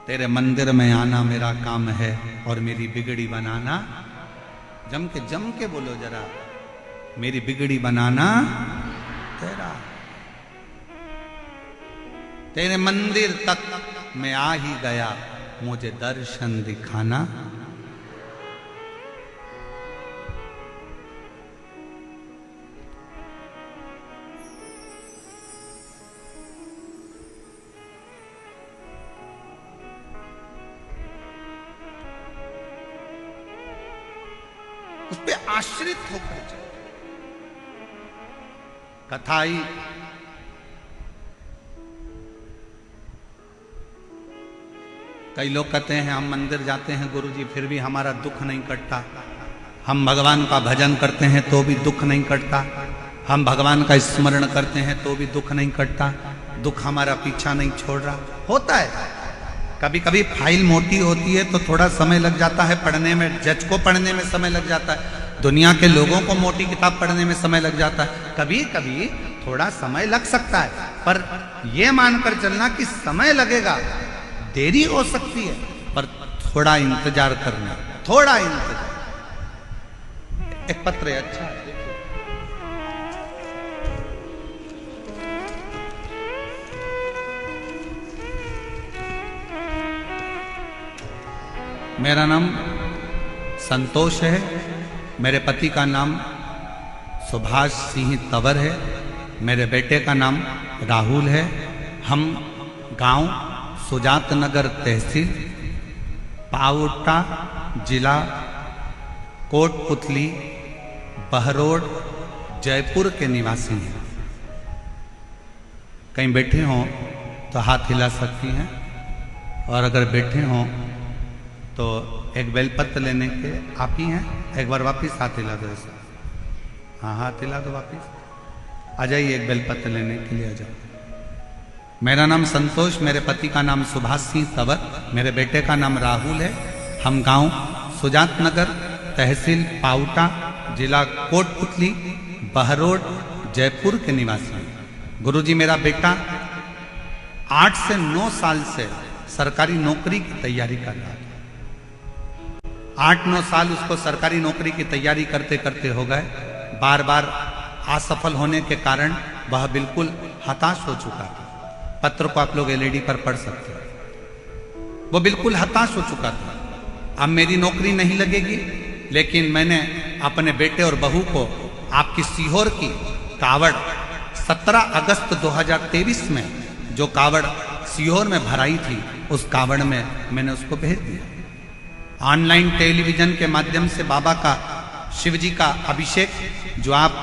तेरे मंदिर में आना मेरा काम है और मेरी बिगड़ी बनाना, जम के बोलो जरा, मेरी बिगड़ी बनाना तेरा। तेरे मंदिर तक मैं आ ही गया, मुझे दर्शन दिखाना। उस पे आश्रित होकर चलो। कथाई कई लोग कहते हैं हम मंदिर जाते हैं गुरुजी फिर भी हमारा दुख नहीं कटता, हम भगवान का भजन करते हैं तो भी दुख नहीं कटता, हम भगवान का स्मरण करते हैं तो भी दुख नहीं कटता, दुख हमारा पीछा नहीं छोड़ रहा। होता है, कभी कभी फाइल मोटी होती है तो थोड़ा समय लग जाता है पढ़ने में, जज को पढ़ने में समय लग जाता है, दुनिया के लोगों को मोटी किताब पढ़ने में समय लग जाता है, कभी कभी थोड़ा समय लग सकता है। पर यह मानकर चलना कि समय लगेगा, देरी हो सकती है, पर थोड़ा इंतजार करना, थोड़ा इंतजार। एक पत्र है, अच्छा है, मेरा नाम संतोष है, मेरे पति का नाम सुभाष सिंह तंवर है, मेरे बेटे का नाम राहुल है। हम गांव सुजात नगर तहसील पावटा जिला कोटपुतली बहरोड जयपुर के निवासी हैं। कहीं बैठे हों तो हाथ हिला सकती हैं, और अगर बैठे हों तो एक बेलपत्र लेने के आप ही हैं, एक बार वापिस हाथ हिला दो ऐसा, हाँ हाथ हिला दो वापिस, आ जाइए एक बेलपत्र लेने के लिए आ जाओ। मेरा नाम संतोष, मेरे पति का नाम सुभाष सिंह तंवर, मेरे बेटे का नाम राहुल है। हम गांव सुजात नगर तहसील पावटा जिला कोटपुतली बहरोड जयपुर के निवासी हैं। गुरुजी मेरा बेटा 8 से 9 साल से सरकारी नौकरी की तैयारी कर रहा था। 8-9 साल उसको सरकारी नौकरी की तैयारी करते करते हो गए। बार बार असफल होने के कारण वह बिल्कुल हताश हो चुका था। पत्र को आप लोग एलईडी पर पढ़ सकते हैं। वो बिल्कुल हताश हो चुका था, अब मेरी नौकरी नहीं लगेगी, लेकिन मैंने अपने बेटे और बहू को आपकी सीहोर की कावड़ 17 अगस्त 2023 में जो कावड़ सीहोर में भराई थी, उस कावड़ में मैंने उसको भेज दिया। ऑनलाइन टेलीविजन के माध्यम से बाबा का, शिव जी का अभिषेक, जो आप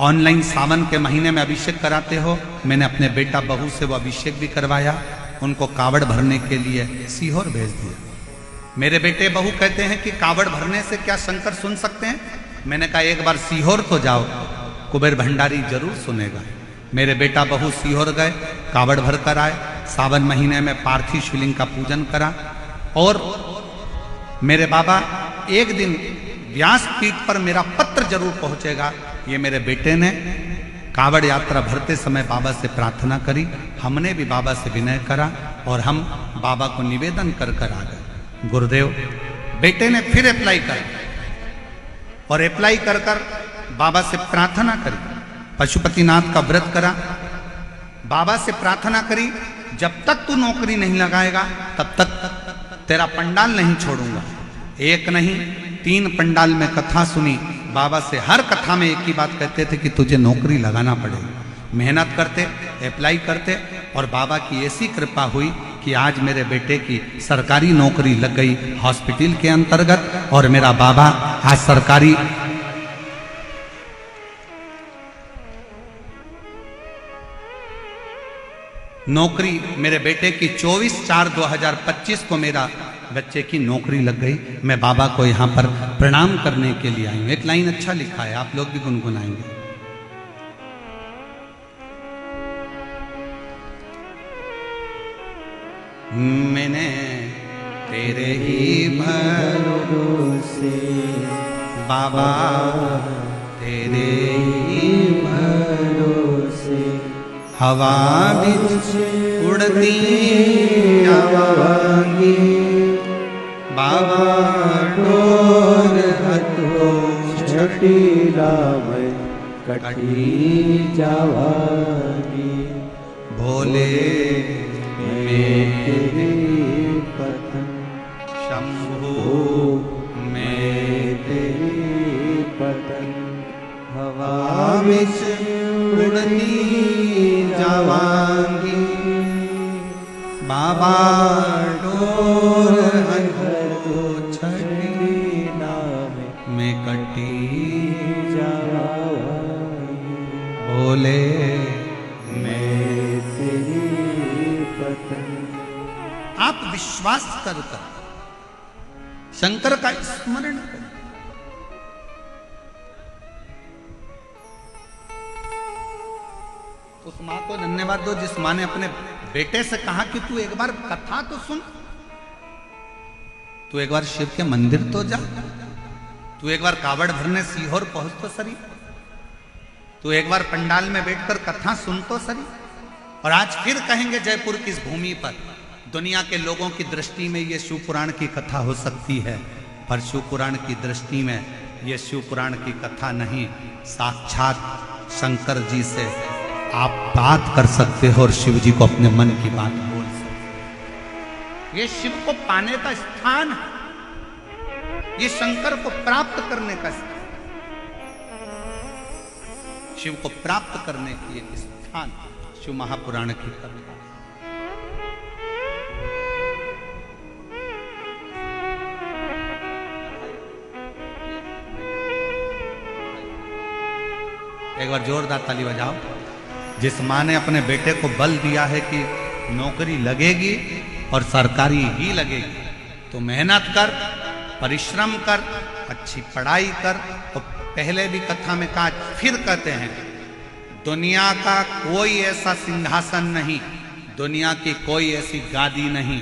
ऑनलाइन सावन के महीने में अभिषेक कराते हो, मैंने अपने बेटा बहू से वो अभिषेक भी करवाया, उनको कावड़ भरने के लिए सीहोर भेज दिया। मेरे बेटे बहू कहते हैं कि कावड़ भरने से क्या शंकर सुन सकते हैं? मैंने कहा एक बार सीहोर तो जाओ, कुबेर भंडारी जरूर सुनेगा। मेरे बेटा बहू सीहोर गए, कावड़ भर कर आए, सावन महीने में पार्थिव शिवलिंग का पूजन करा। और मेरे बाबा, एक दिन व्यासपीठ पर मेरा पत्र जरूर पहुंचेगा। ये मेरे बेटे ने कावड़ यात्रा भरते समय बाबा से प्रार्थना करी, हमने भी बाबा से विनय करा और हम बाबा को निवेदन कर कर आ गए। गुरुदेव, बेटे ने फिर अप्लाई कर और अप्लाई कर कर बाबा से प्रार्थना करी, पशुपतिनाथ का व्रत करा, बाबा से प्रार्थना करी, जब तक तू नौकरी नहीं लगाएगा तब तक तेरा पंडाल नहीं छोड़ूंगा। एक नहीं 3 पंडाल में कथा सुनी। बाबा से हर कथा में एक ही बात कहते थे कि तुझे नौकरी लगाना पड़ेगा। मेहनत करते, अप्लाई करते, और बाबा की ऐसी कृपा हुई कि आज मेरे बेटे की सरकारी नौकरी लग गई हॉस्पिटल के अंतर्गत। और मेरा बाबा आज सरकारी नौकरी, मेरे बेटे की 24/4/2025 को मेरा बच्चे की नौकरी लग गई। मैं बाबा को यहाँ पर प्रणाम करने के लिए आई हूँ। एक लाइन अच्छा लिखा है, आप लोग भी गुनगुनाएंगे। मैंने तेरे ही भरोसे बाबा, तेरे ही भरोसे हवा बिच उड़ती जावांगी, बाबा डोर हथो छटीला में कटी जावांगी। भोले मेरे पतन शंभु में तेरी पतन हवा बिच उड़ती जावांगी, बाबा डोर हथो छटीला में कटी जावांगी। भोले मैं तेरी पतन। आप विश्वास कर शंकर का स्मरण करें। उस मां को धन्यवाद दो जिस मां ने अपने बेटे से कहा कि तू एक बार कथा तो सुन, तू एक बार शिव के मंदिर तो जा, तू एक बार कावड़ भरने सीहोर पहुंच तो सरी, तू एक बार पंडाल में बैठकर कथा सुन तो सरी। और आज फिर कहेंगे जयपुर की इस भूमि पर दुनिया के लोगों की दृष्टि में ये शिव पुराण की कथा हो सकती है, पर शिव पुराण की दृष्टि में ये शिव पुराण की कथा नहीं, साक्षात शंकर जी से आप बात कर सकते हो और शिव जी को अपने मन की बात बोल सकते। ये शिव को पाने का स्थान है, ये शंकर को प्राप्त करने का स्थान, शिव को प्राप्त करने की एक स्थान शिव महापुराण की कथा। एक बार जोरदार ताली बजाओ। जिस मां ने अपने बेटे को बल दिया है कि नौकरी लगेगी और सरकारी ही लगेगी, तो मेहनत कर, परिश्रम कर, अच्छी पढ़ाई कर। और पहले भी कथा में कहा, फिर कहते हैं, दुनिया का कोई ऐसा सिंहासन नहीं, दुनिया की कोई ऐसी गादी नहीं,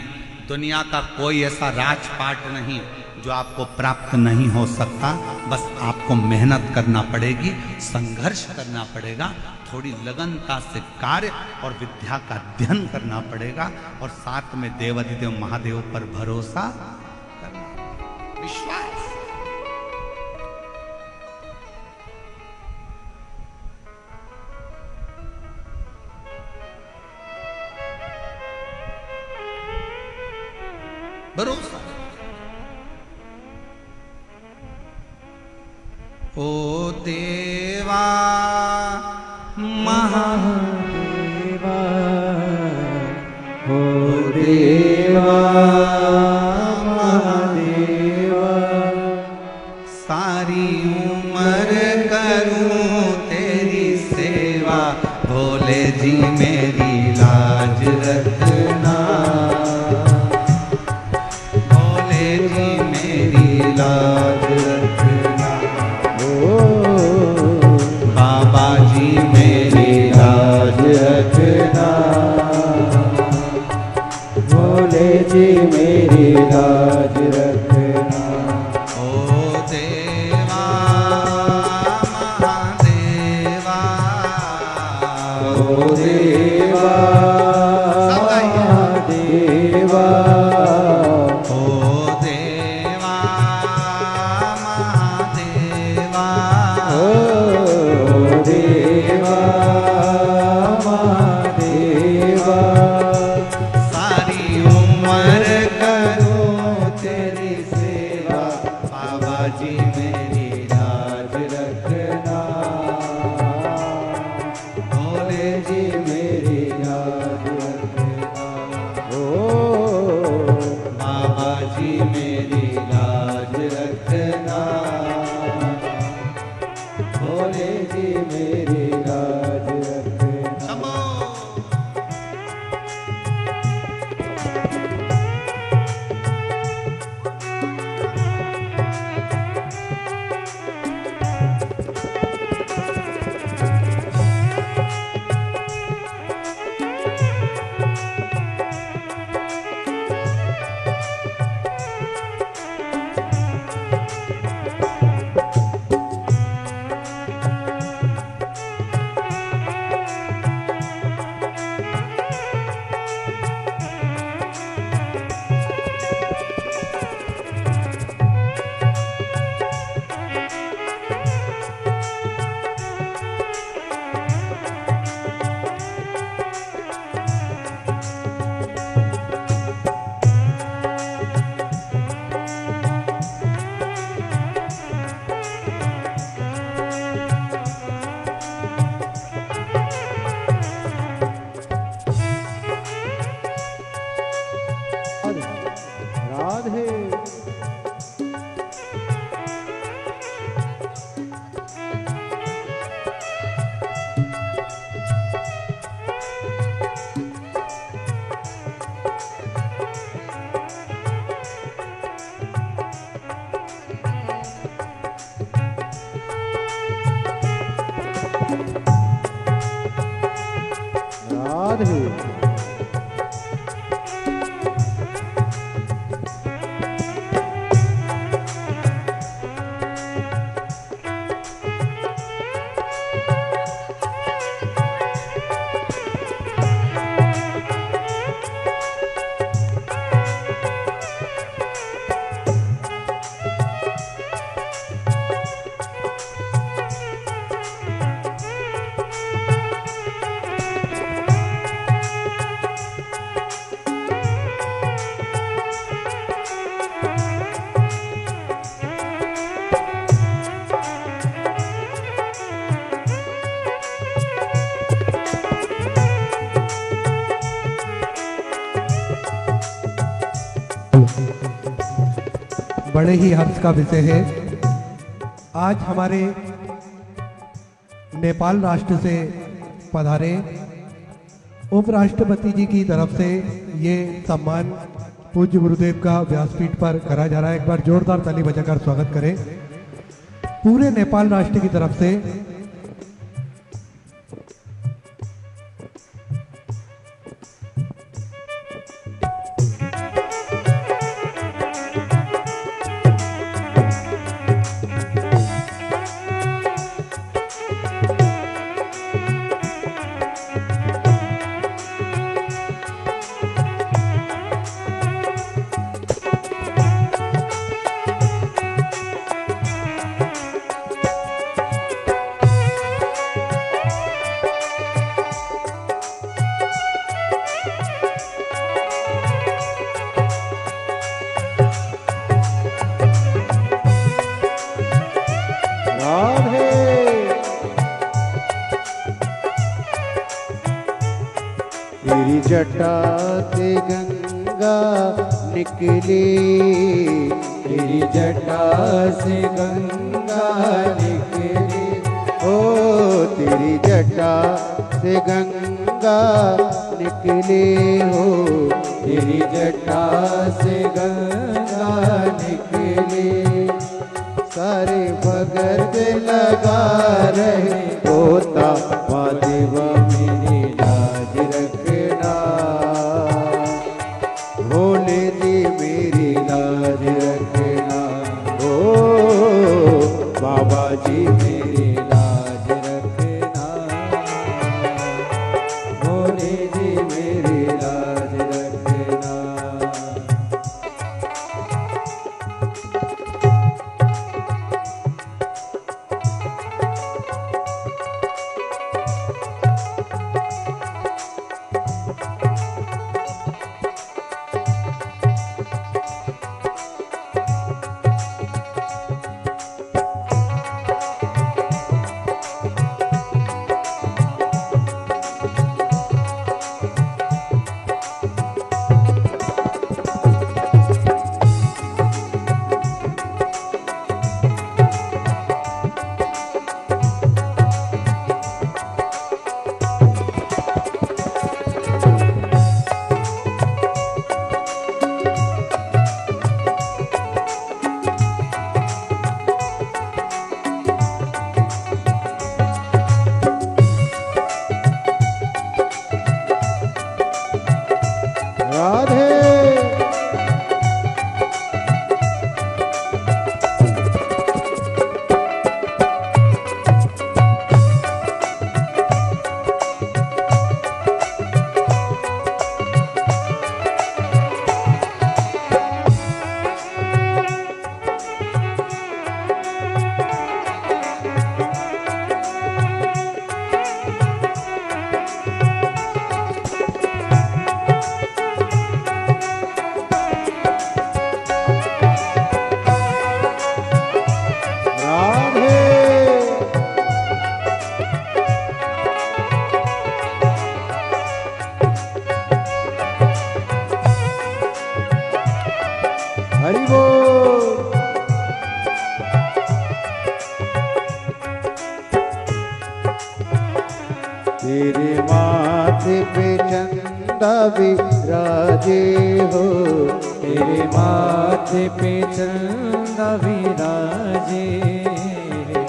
दुनिया का कोई ऐसा राजपाट नहीं जो आपको प्राप्त नहीं हो सकता। बस आपको मेहनत करना पड़ेगी, संघर्ष करना पड़ेगा, थोड़ी लगनता से कार्य और विद्या का अध्ययन करना पड़ेगा, और साथ में देवाधिदेव महादेव पर भरोसा करना, विश्वास। भरोसा। ओ देव देवा महादेवा हो देवा महादेवा। सारी उम्र करूं तेरी सेवा, भोले जी मेरी लाज रखना, भोले जी मेरी लाज रखना। ओ बाबा जी मेरी लाज रखना, भोले जी मेरी लाज रखना। ओ देवा महादेवा, ओ देवा महादेवा, ओ देवा महादेवा, ओ देवा महादेवा। सारी उम्र करूं तेरी सेवा, बाबा जी मेरी लाज रखना, भोले जी मेरी लाज रखना। ओ बाबा जी मेरी लाज रखना, भोले जी मेरी लाज रखना। शंभो। राधे राधे। बड़े ही हर्ष का विषय है। आज हमारे नेपाल राष्ट्र से पधारे उपराष्ट्रपति जी की तरफ से ये सम्मान पूज्य गुरुदेव का व्यासपीठ पर करा जा रहा है। एक बार जोरदार ताली बजाकर स्वागत करें पूरे नेपाल राष्ट्र की तरफ से। जटा से गंगा निकली, तेरी जटा से गंगा निकली, ओ तेरी जटा से गंगा निकली हो, तेरी जटा से गंगा निकली। सारे भगत लगा रहे होता महादेव मेरी लाज रखना, भोले जी मेरी लाज रखना, ओ बाबा जी मेरी लाज रखना, भोले जी मेरी लाज रखना। हरि बोल। तेरे माथे पे चंदा विराजे हो, तेरे माथे पे चंदा विराजे,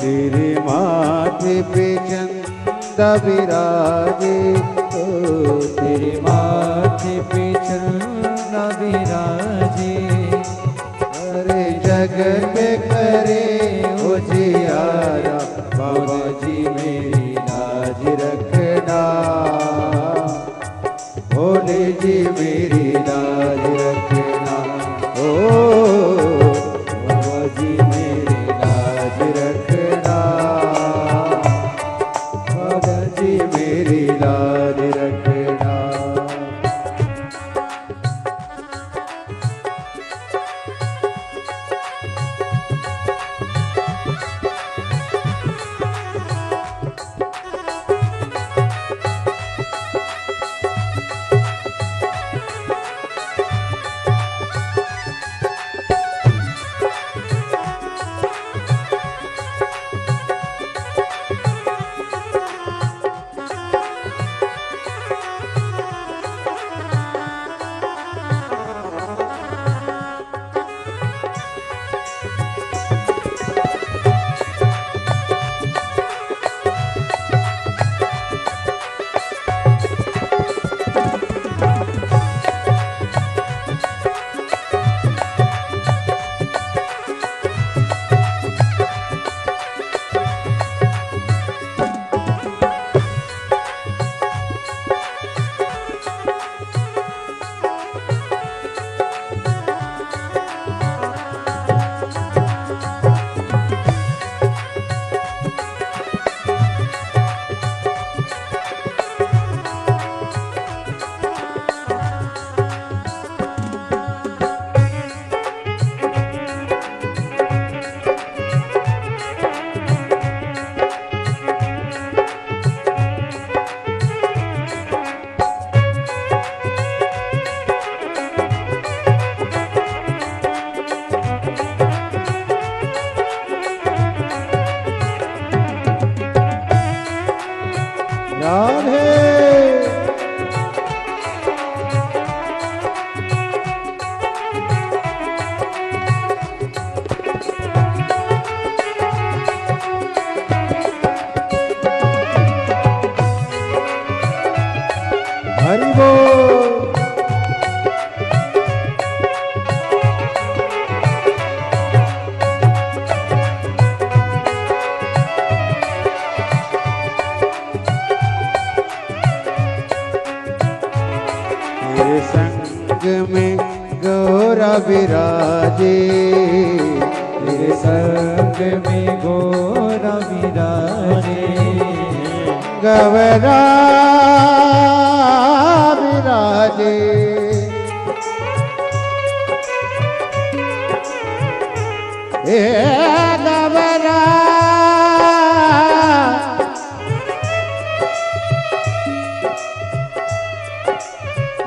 तेरे माथे पे चंदा विराजे हो, तेरे माथे पे चंदा विराजे। अरे जगत करे हो जियारा, बाबा जी मेरी लाज रखना, भोले जी मेरी लाज रखना, ओ बाबा जी मेरी लाज रखना, बाबा जी मेरी लाज रखना। विराजे, तेरे संग में गोरा विराजे, गवरा विराजे, ए गवरा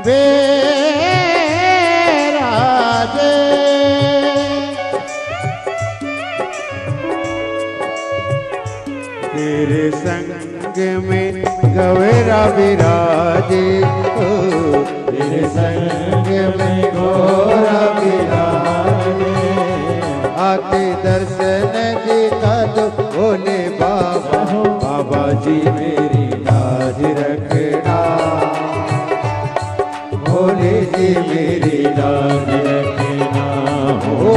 विराजे, तेरे संग में गवरा विराजे, तेरे संग में गोरा विराजे, आके दर्शन देता तो बोले बाबा, बाबा जी मेरी लाज रखना, भोले जी मेरी लाज रखना, हो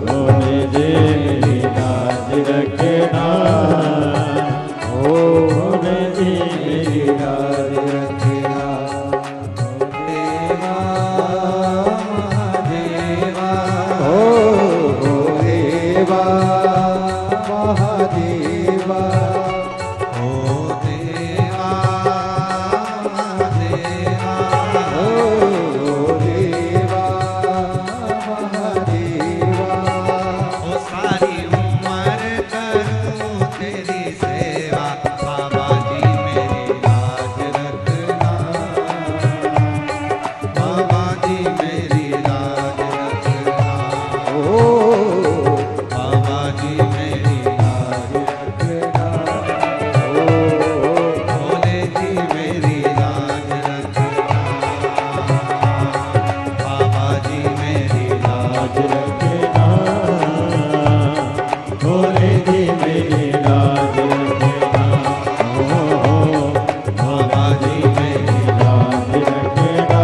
भोले जी मेरी लाज रखना, हो भोले जी मेरी लाज रखना, देवा महादेवा, हो देवा महादेवा, ओ देवा महादेवा, ओ देवा महादेवा, ओ सारी उम्र करूं तेरी सेवा, बाबा जी मेरी लाज रखना, बाबा जी मेरी लाज रखना, ओ बाबा जी मेरी लाज रखना, ओ भोले जी मेरी लाज रखना, बाबा जी मेरी लाज रखना, भोले जी मेरी लाज रखना, ओ बाबा जी मेरी लाज रखना,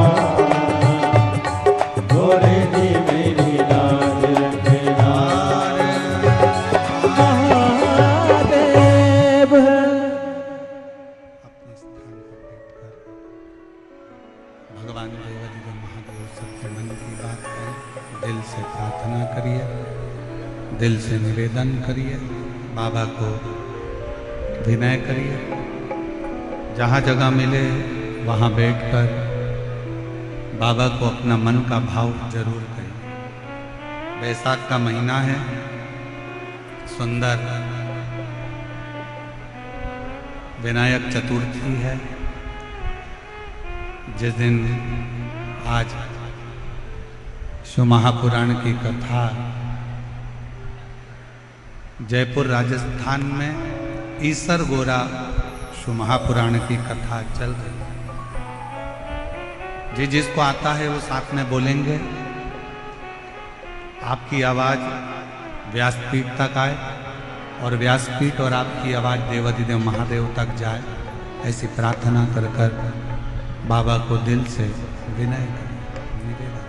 भोले जी मेरी लाज रखना, महादेव। अपने स्थान पर बैठकर भगवान देवाधिदेव महादेव सत्य मन की बात करें, दिल से प्रार्थना करिए, दिल से निवेदन करिए, बाबा को विनय करिए, जहाँ जगह मिले वहाँ बैठकर बाबा को अपना मन का भाव जरूर करें। बैसाख का महीना है, सुंदर विनायक चतुर्थी है, जिस दिन आज शिव महापुराण की कथा जयपुर राजस्थान में ईसर गोरा शिव महापुराण की कथा चल रही है। जी जिसको आता है वो साथ में बोलेंगे, आपकी आवाज व्यासपीठ तक आए और व्यासपीठ और आपकी आवाज देवाधिदेव महादेव तक जाए, ऐसी प्रार्थना कर कर बाबा को दिल से विनय करें, निवेदन।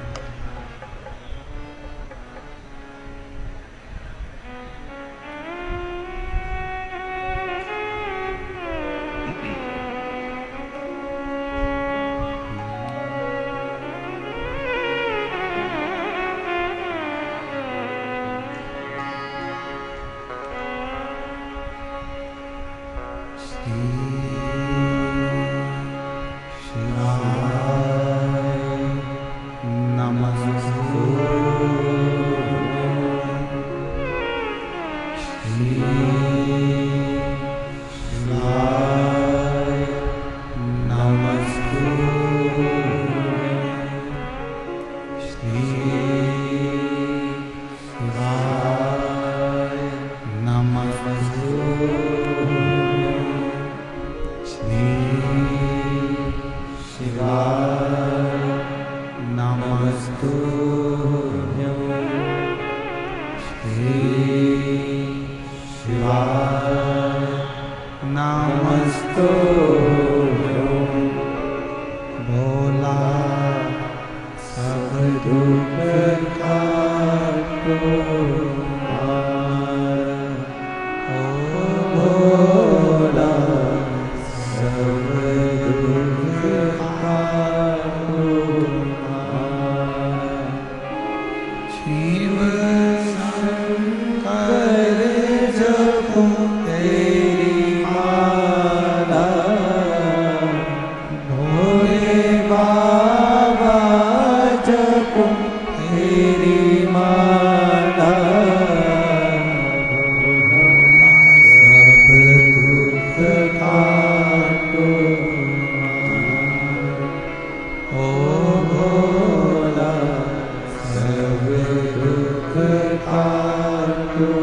काटो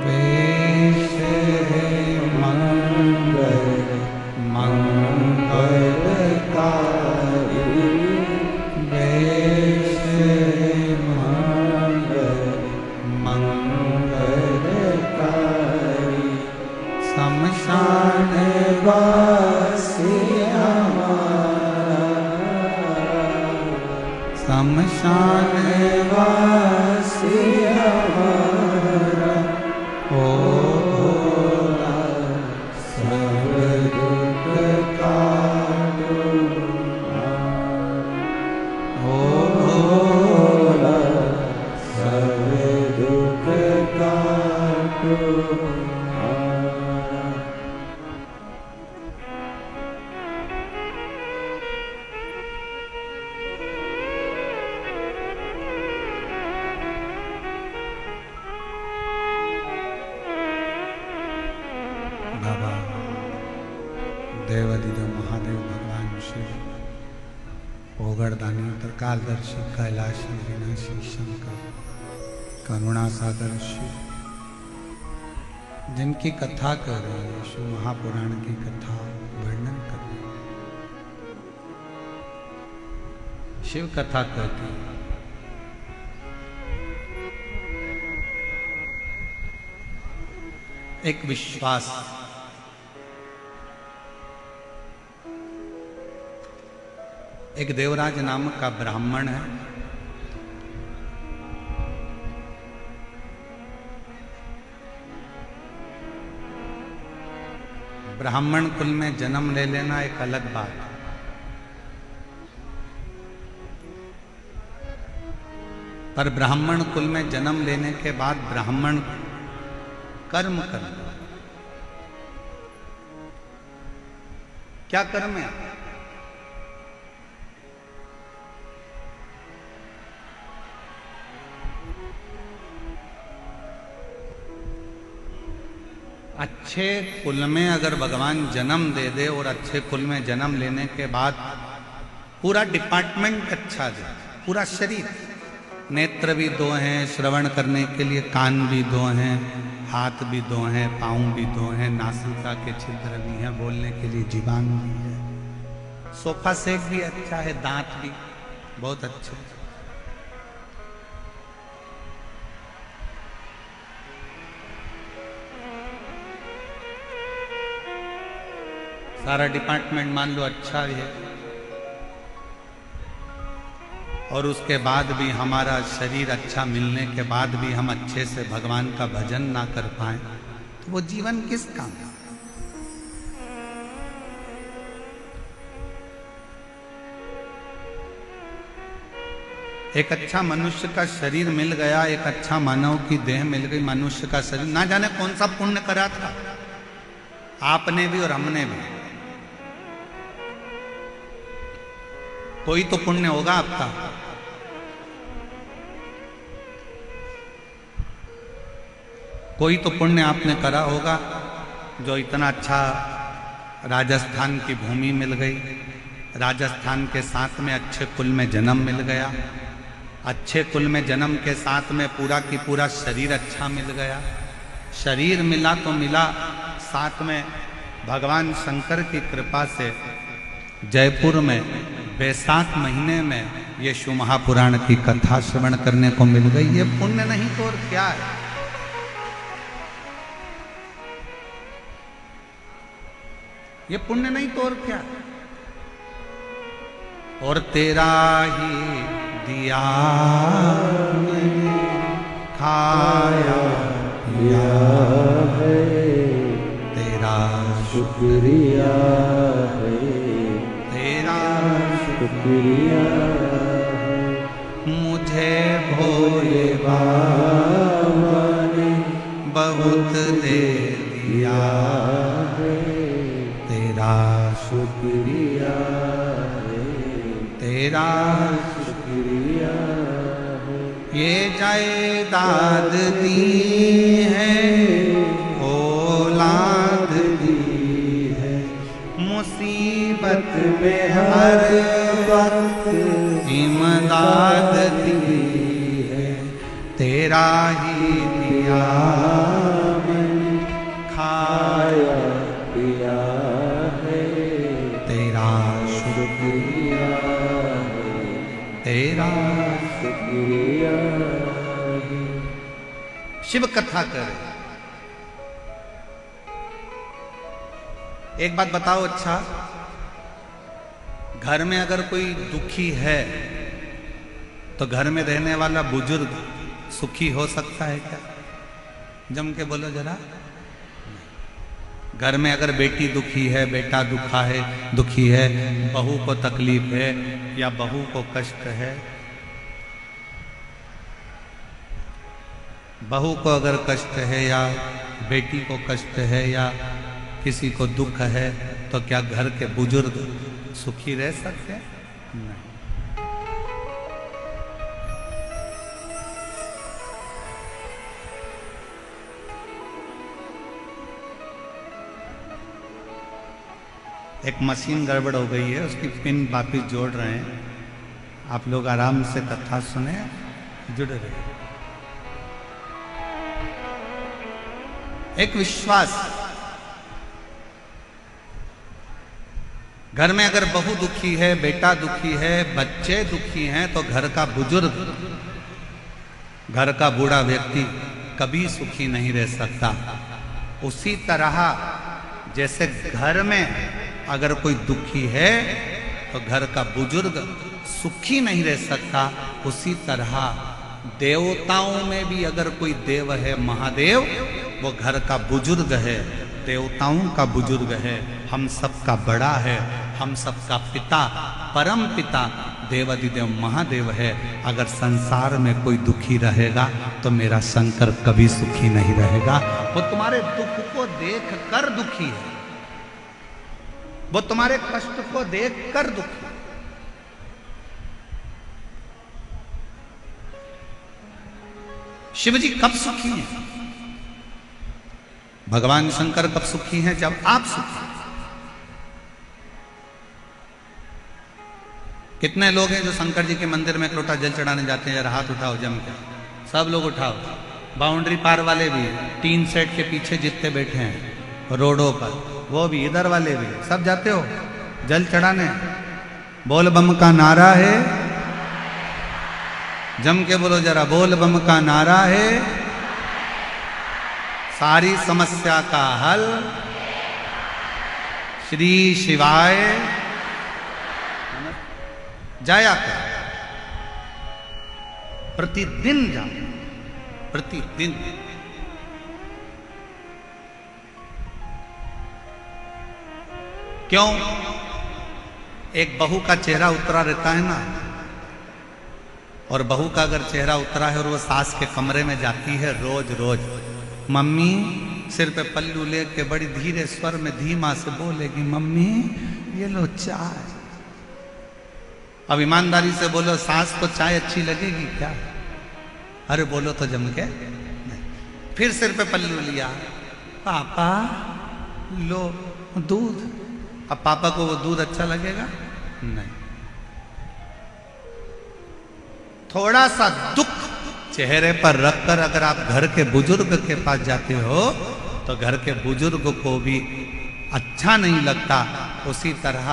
वेश है मंगल मंगलकारी, वेश है मंगल मंगलकारी, शमशान वासी शमशान वासी हमारा, ओ भोला सब दुख काटो, ओ भोला सब दुख काटो। बाबा देवादिदेव महादेव भगवान शिव, ओगड़दानी त्रिकालदर्शी कैलाशी विनाशी शंकर, करुणा सागर शिव, जिनकी कथा कर रहे हैं, यीशु महापुराण की कथा वर्णन कर रहे हैं, शिव कथा कहती है। एक विश्वास, एक देवराज नामक का ब्राह्मण है। ब्राह्मण कुल में जन्म ले लेना एक अलग बात है, पर ब्राह्मण कुल में जन्म लेने के बाद ब्राह्मण कर्म करना। क्या कर्म है? अच्छे कुल में अगर भगवान जन्म दे दे और अच्छे कुल में जन्म लेने के बाद पूरा डिपार्टमेंट अच्छा दे, पूरा शरीर, नेत्र भी दो हैं श्रवण करने के लिए, कान भी दो हैं, हाथ भी दो हैं, पाँव भी दो हैं, नासिका के छिद्र भी हैं, बोलने के लिए जीवान भी है, सोफा सेट भी अच्छा है, दांत भी बहुत अच्छे, सारा डिपार्टमेंट मान लो अच्छा है, और उसके बाद भी हमारा शरीर अच्छा मिलने के बाद भी हम अच्छे से भगवान का भजन ना कर पाए तो वो जीवन किस काम का? एक अच्छा मनुष्य का शरीर मिल गया, एक अच्छा मानव की देह मिल गई, मनुष्य का शरीर, ना जाने कौन सा पुण्य करा था आपने भी और हमने भी। कोई तो पुण्य होगा आपका, कोई तो पुण्य आपने करा होगा, जो इतना अच्छा राजस्थान की भूमि मिल गई, राजस्थान के साथ में अच्छे कुल में जन्म मिल गया, अच्छे कुल में जन्म के साथ में पूरा की पूरा शरीर अच्छा मिल गया, शरीर मिला तो मिला, साथ में भगवान शंकर की कृपा से जयपुर में बैसाख महीने में यीशु महापुराण की कथा श्रवण करने को मिल गई। ये पुण्य नहीं तो और क्या है? ये पुण्य नहीं तो और क्या? और तेरा ही दिया खाया पिया है, तेरा शुक्रिया है, तेरा शुक्रिया मुझे भोले बाबा ने बहुत दे दिया है, तेरा शुक्रिया है, तेरा शुक्रिया है। ये जायदाद दी है, औलाद दी है, मुसीबत में हर वक्त इमदाद दी तेरा ही दिया मैंने खाया पिया है, तेरा शुक्रिया है, तेरा शुक्रिया है। शिव कथा करे। एक बात बताओ, अच्छा घर में अगर कोई दुखी है तो घर में रहने वाला बुजुर्ग सुखी हो सकता है क्या? जम के बोलो जरा। घर में अगर बेटी दुखी है, बेटा दुखी है, बहू को तकलीफ है या बहू को कष्ट है, बहू को अगर कष्ट है या बेटी को कष्ट है या किसी को दुख है, तो क्या घर के बुजुर्ग सुखी रह सकते हैं? नहीं। एक मशीन गड़बड़ हो गई है, उसकी पिन वापिस जोड़ रहे हैं। आप लोग आराम से कथा सुने, जुड़े रहे। एक विश्वास, घर में अगर बहू दुखी है, बेटा दुखी है, बच्चे दुखी हैं, तो घर का बुजुर्ग, घर का बूढ़ा व्यक्ति कभी सुखी नहीं रह सकता। उसी तरह जैसे घर में अगर कोई दुखी है तो घर का बुजुर्ग सुखी नहीं रह सकता, उसी तरह देवताओं में भी अगर कोई देव है, महादेव, वो घर का बुजुर्ग है, देवताओं का बुजुर्ग है, हम सबका बड़ा है, हम सबका पिता, परम पिता देवादिदेव महादेव है। अगर संसार में कोई दुखी रहेगा तो मेरा शंकर कभी सुखी नहीं रहेगा। वो तुम्हारे दुख को देख कर दुखी है, वो तुम्हारे कष्ट को देख कर दुखी है। शिव जी कब सुखी हैं? भगवान शंकर कब सुखी हैं? जब आप सुखी हैं। कितने लोग हैं जो शंकर जी के मंदिर में एक लोटा जल चढ़ाने जाते हैं? जरा हाथ उठाओ जम के, सब लोग उठाओ। बाउंड्री पार वाले भी, टीन सेट के पीछे जितने बैठे हैं रोडों पर, वो भी, इधर वाले भी, सब जाते हो जल चढ़ाने। बोल बम का नारा है, जम के बोलो जरा, बोल बम का नारा है, सारी समस्या का हल श्री शिवाय जाया कर। प्रतिदिन जा, प्रतिदिन। क्यों? एक बहू का चेहरा उतरा रहता है ना, और बहू का अगर चेहरा उतरा है और वो सास के कमरे में जाती है रोज रोज, मम्मी सिर पे पल्लू लेके बड़ी धीरे स्वर में धीमा से बोलेगी, मम्मी ये लो चाय। अब ईमानदारी से बोलो, सास को चाय अच्छी लगेगी क्या? अरे बोलो तो जम के। फिर सिर पे पल्लू लिया, पापा लो दूध। अब पापा को वो दूध अच्छा लगेगा? नहीं। थोड़ा सा दुख चेहरे पर रखकर अगर आप घर के बुजुर्ग के पास जाते हो तो घर के बुजुर्ग को भी अच्छा नहीं लगता। उसी तरह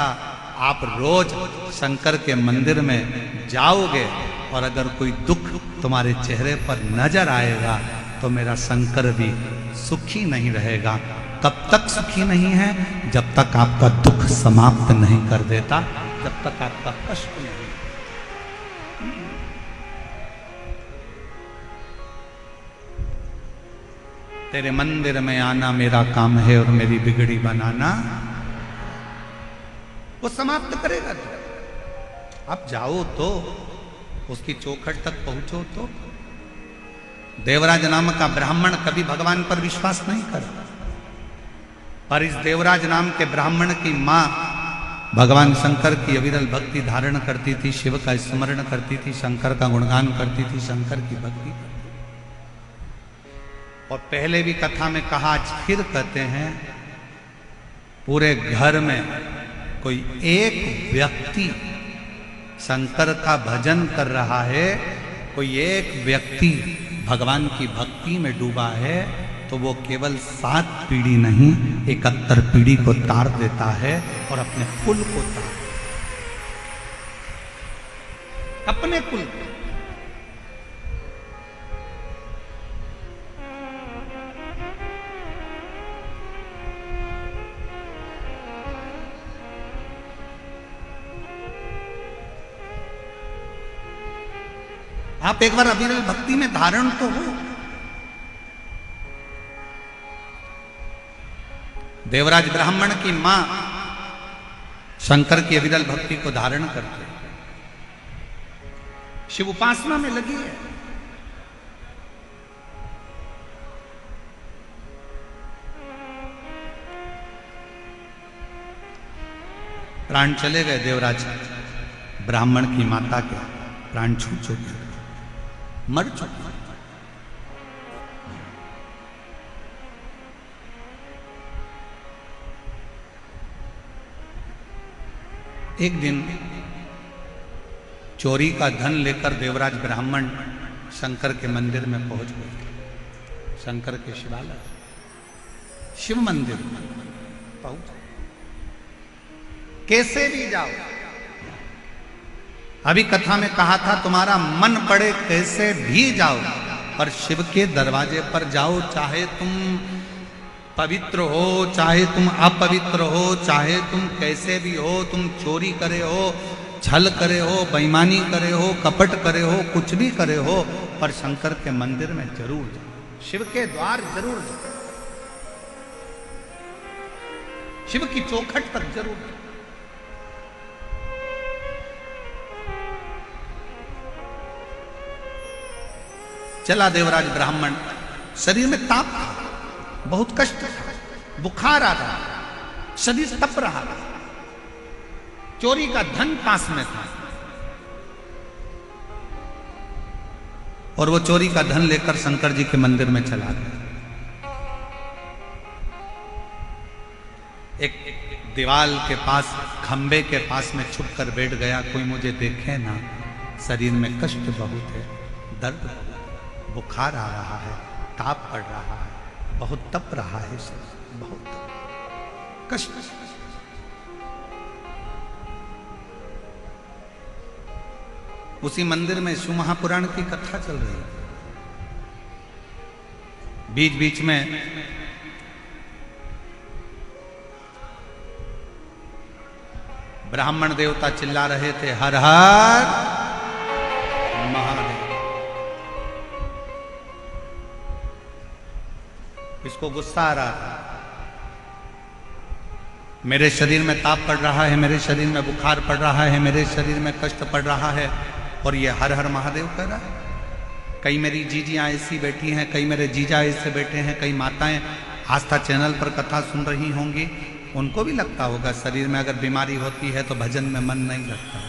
आप रोज शंकर के मंदिर में जाओगे और अगर कोई दुख तुम्हारे चेहरे पर नजर आएगा तो मेरा शंकर भी सुखी नहीं रहेगा। कब तक सुखी नहीं है? जब तक आपका दुख समाप्त नहीं कर देता, जब तक आपका कष्ट नहीं। तेरे मंदिर में आना मेरा काम है और मेरी बिगड़ी बनाना वो समाप्त करेगा। आप जाओ तो उसकी चौखट तक पहुंचो तो। देवराज नाम का ब्राह्मण कभी भगवान पर विश्वास नहीं करता, पर इस देवराज नाम के ब्राह्मण की मां भगवान शंकर की अविरल भक्ति धारण करती थी, शिव का स्मरण करती थी, शंकर का गुणगान करती थी, शंकर की भक्ति। और पहले भी कथा में कहा, आज फिर कहते हैं, पूरे घर में कोई एक व्यक्ति शंकर का भजन कर रहा है, कोई एक व्यक्ति भगवान की भक्ति में डूबा है तो वो केवल 7 पीढ़ी नहीं 71 पीढ़ी को तार देता है और अपने कुल को तार अपने कुल को। आप एक बार अविरल भक्ति में धारण तो हो। देवराज ब्राह्मण की मां शंकर की अविरल भक्ति को धारण करके शिव उपासना में लगी है। प्राण चले गए देवराज ब्राह्मण की माता के, प्राण छूट चुके, मर चुके। एक दिन चोरी का धन लेकर देवराज ब्राह्मण शंकर के मंदिर में पहुंच गए। शंकर के शिवालय शिव मंदिर पहुंच, कैसे भी जाओ। अभी कथा में कहा था तुम्हारा मन पड़े कैसे भी जाओ, पर शिव के दरवाजे पर जाओ। चाहे तुम पवित्र हो, चाहे तुम अपवित्र हो, चाहे तुम कैसे भी हो, तुम चोरी करे हो, छल करे हो, बेईमानी करे हो, कपट करे हो, कुछ भी करे हो, पर शंकर के मंदिर में जरूर जाओ, शिव के द्वार जरूर जाओ, शिव की चौखट तक जरूर जाओ। चला देवराज ब्राह्मण, शरीर में ताप था, बहुत कष्ट था, बुखार आ रहा, शरीर तप रहा था, चोरी का धन पास में था और वो चोरी का धन लेकर शंकर जी के मंदिर में चला गया। एक दीवाल के पास, खंबे के पास में छुप कर बैठ गया, कोई मुझे देखे ना, शरीर में कष्ट बहुत है, दर्द बहुत, बुखार आ रहा है, ताप पड़ रहा है, बहुत तप रहा है, बहुत कष्ट। उसी मंदिर में शिव महापुराण की कथा चल रही है। बीच बीच में ब्राह्मण देवता चिल्ला रहे थे, हर हर महादेव। इसको गुस्सा आ रहा था, मेरे शरीर में ताप पड़ रहा है, मेरे शरीर में बुखार पड़ रहा है, मेरे शरीर में कष्ट पड़ रहा है, और ये हर हर महादेव कह रहा है। कई मेरी जीजियां ऐसी बैठी हैं, कई मेरे जीजा ऐसे बैठे हैं, कई माताएं आस्था चैनल पर कथा सुन रही होंगी, उनको भी लगता होगा शरीर में अगर बीमारी होती है तो भजन में मन नहीं लगता,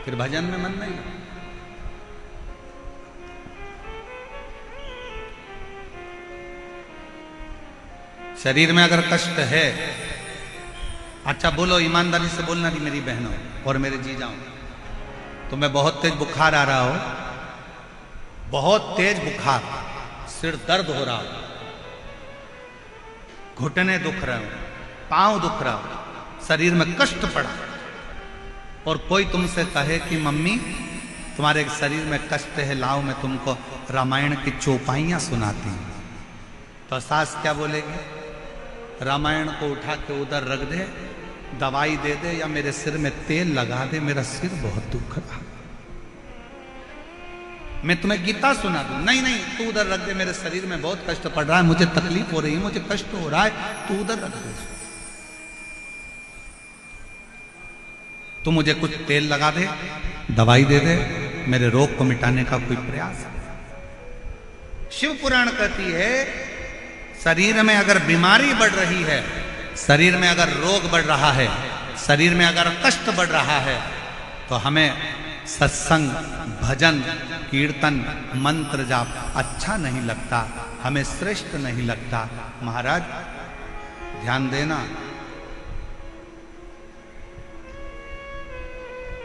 फिर भजन में मन नहीं लगता। शरीर में अगर कष्ट है, अच्छा बोलो, ईमानदारी से बोलना नहीं मेरी बहनों और मेरे जीजाओं, तुम्हें बहुत तेज बुखार आ रहा हो, बहुत तेज बुखार, सिर दर्द हो रहा हो, घुटने दुख रहे हो, पांव दुख रहा हो, शरीर में कष्ट पड़ा, और कोई तुमसे कहे कि मम्मी तुम्हारे शरीर में कष्ट है, लाओ मैं तुमको रामायण की चौपाइयां सुनाती हूं, तो सास क्या बोलेगी? रामायण को उठा के उधर रख दे, दवाई दे दे, या मेरे सिर में तेल लगा दे, मेरा सिर बहुत दुख रहा, मैं तुम्हें गीता सुना दूं। नहीं नहीं, तू उधर रख दे, मेरे शरीर में बहुत कष्ट पड़ रहा है, मुझे तकलीफ हो रही है, मुझे कष्ट हो रहा है, तू उधर रख दे, तू मुझे कुछ तेल लगा दे, दवाई दे दे, मेरे रोग को मिटाने का कोई प्रयास। शिव पुराण कहती है शरीर में अगर बीमारी बढ़ रही है, शरीर में अगर रोग बढ़ रहा है, शरीर में अगर कष्ट बढ़ रहा है, तो हमें सत्संग, भजन, कीर्तन, मंत्र जाप अच्छा नहीं लगता, हमें श्रेष्ठ नहीं लगता। महाराज ध्यान देना,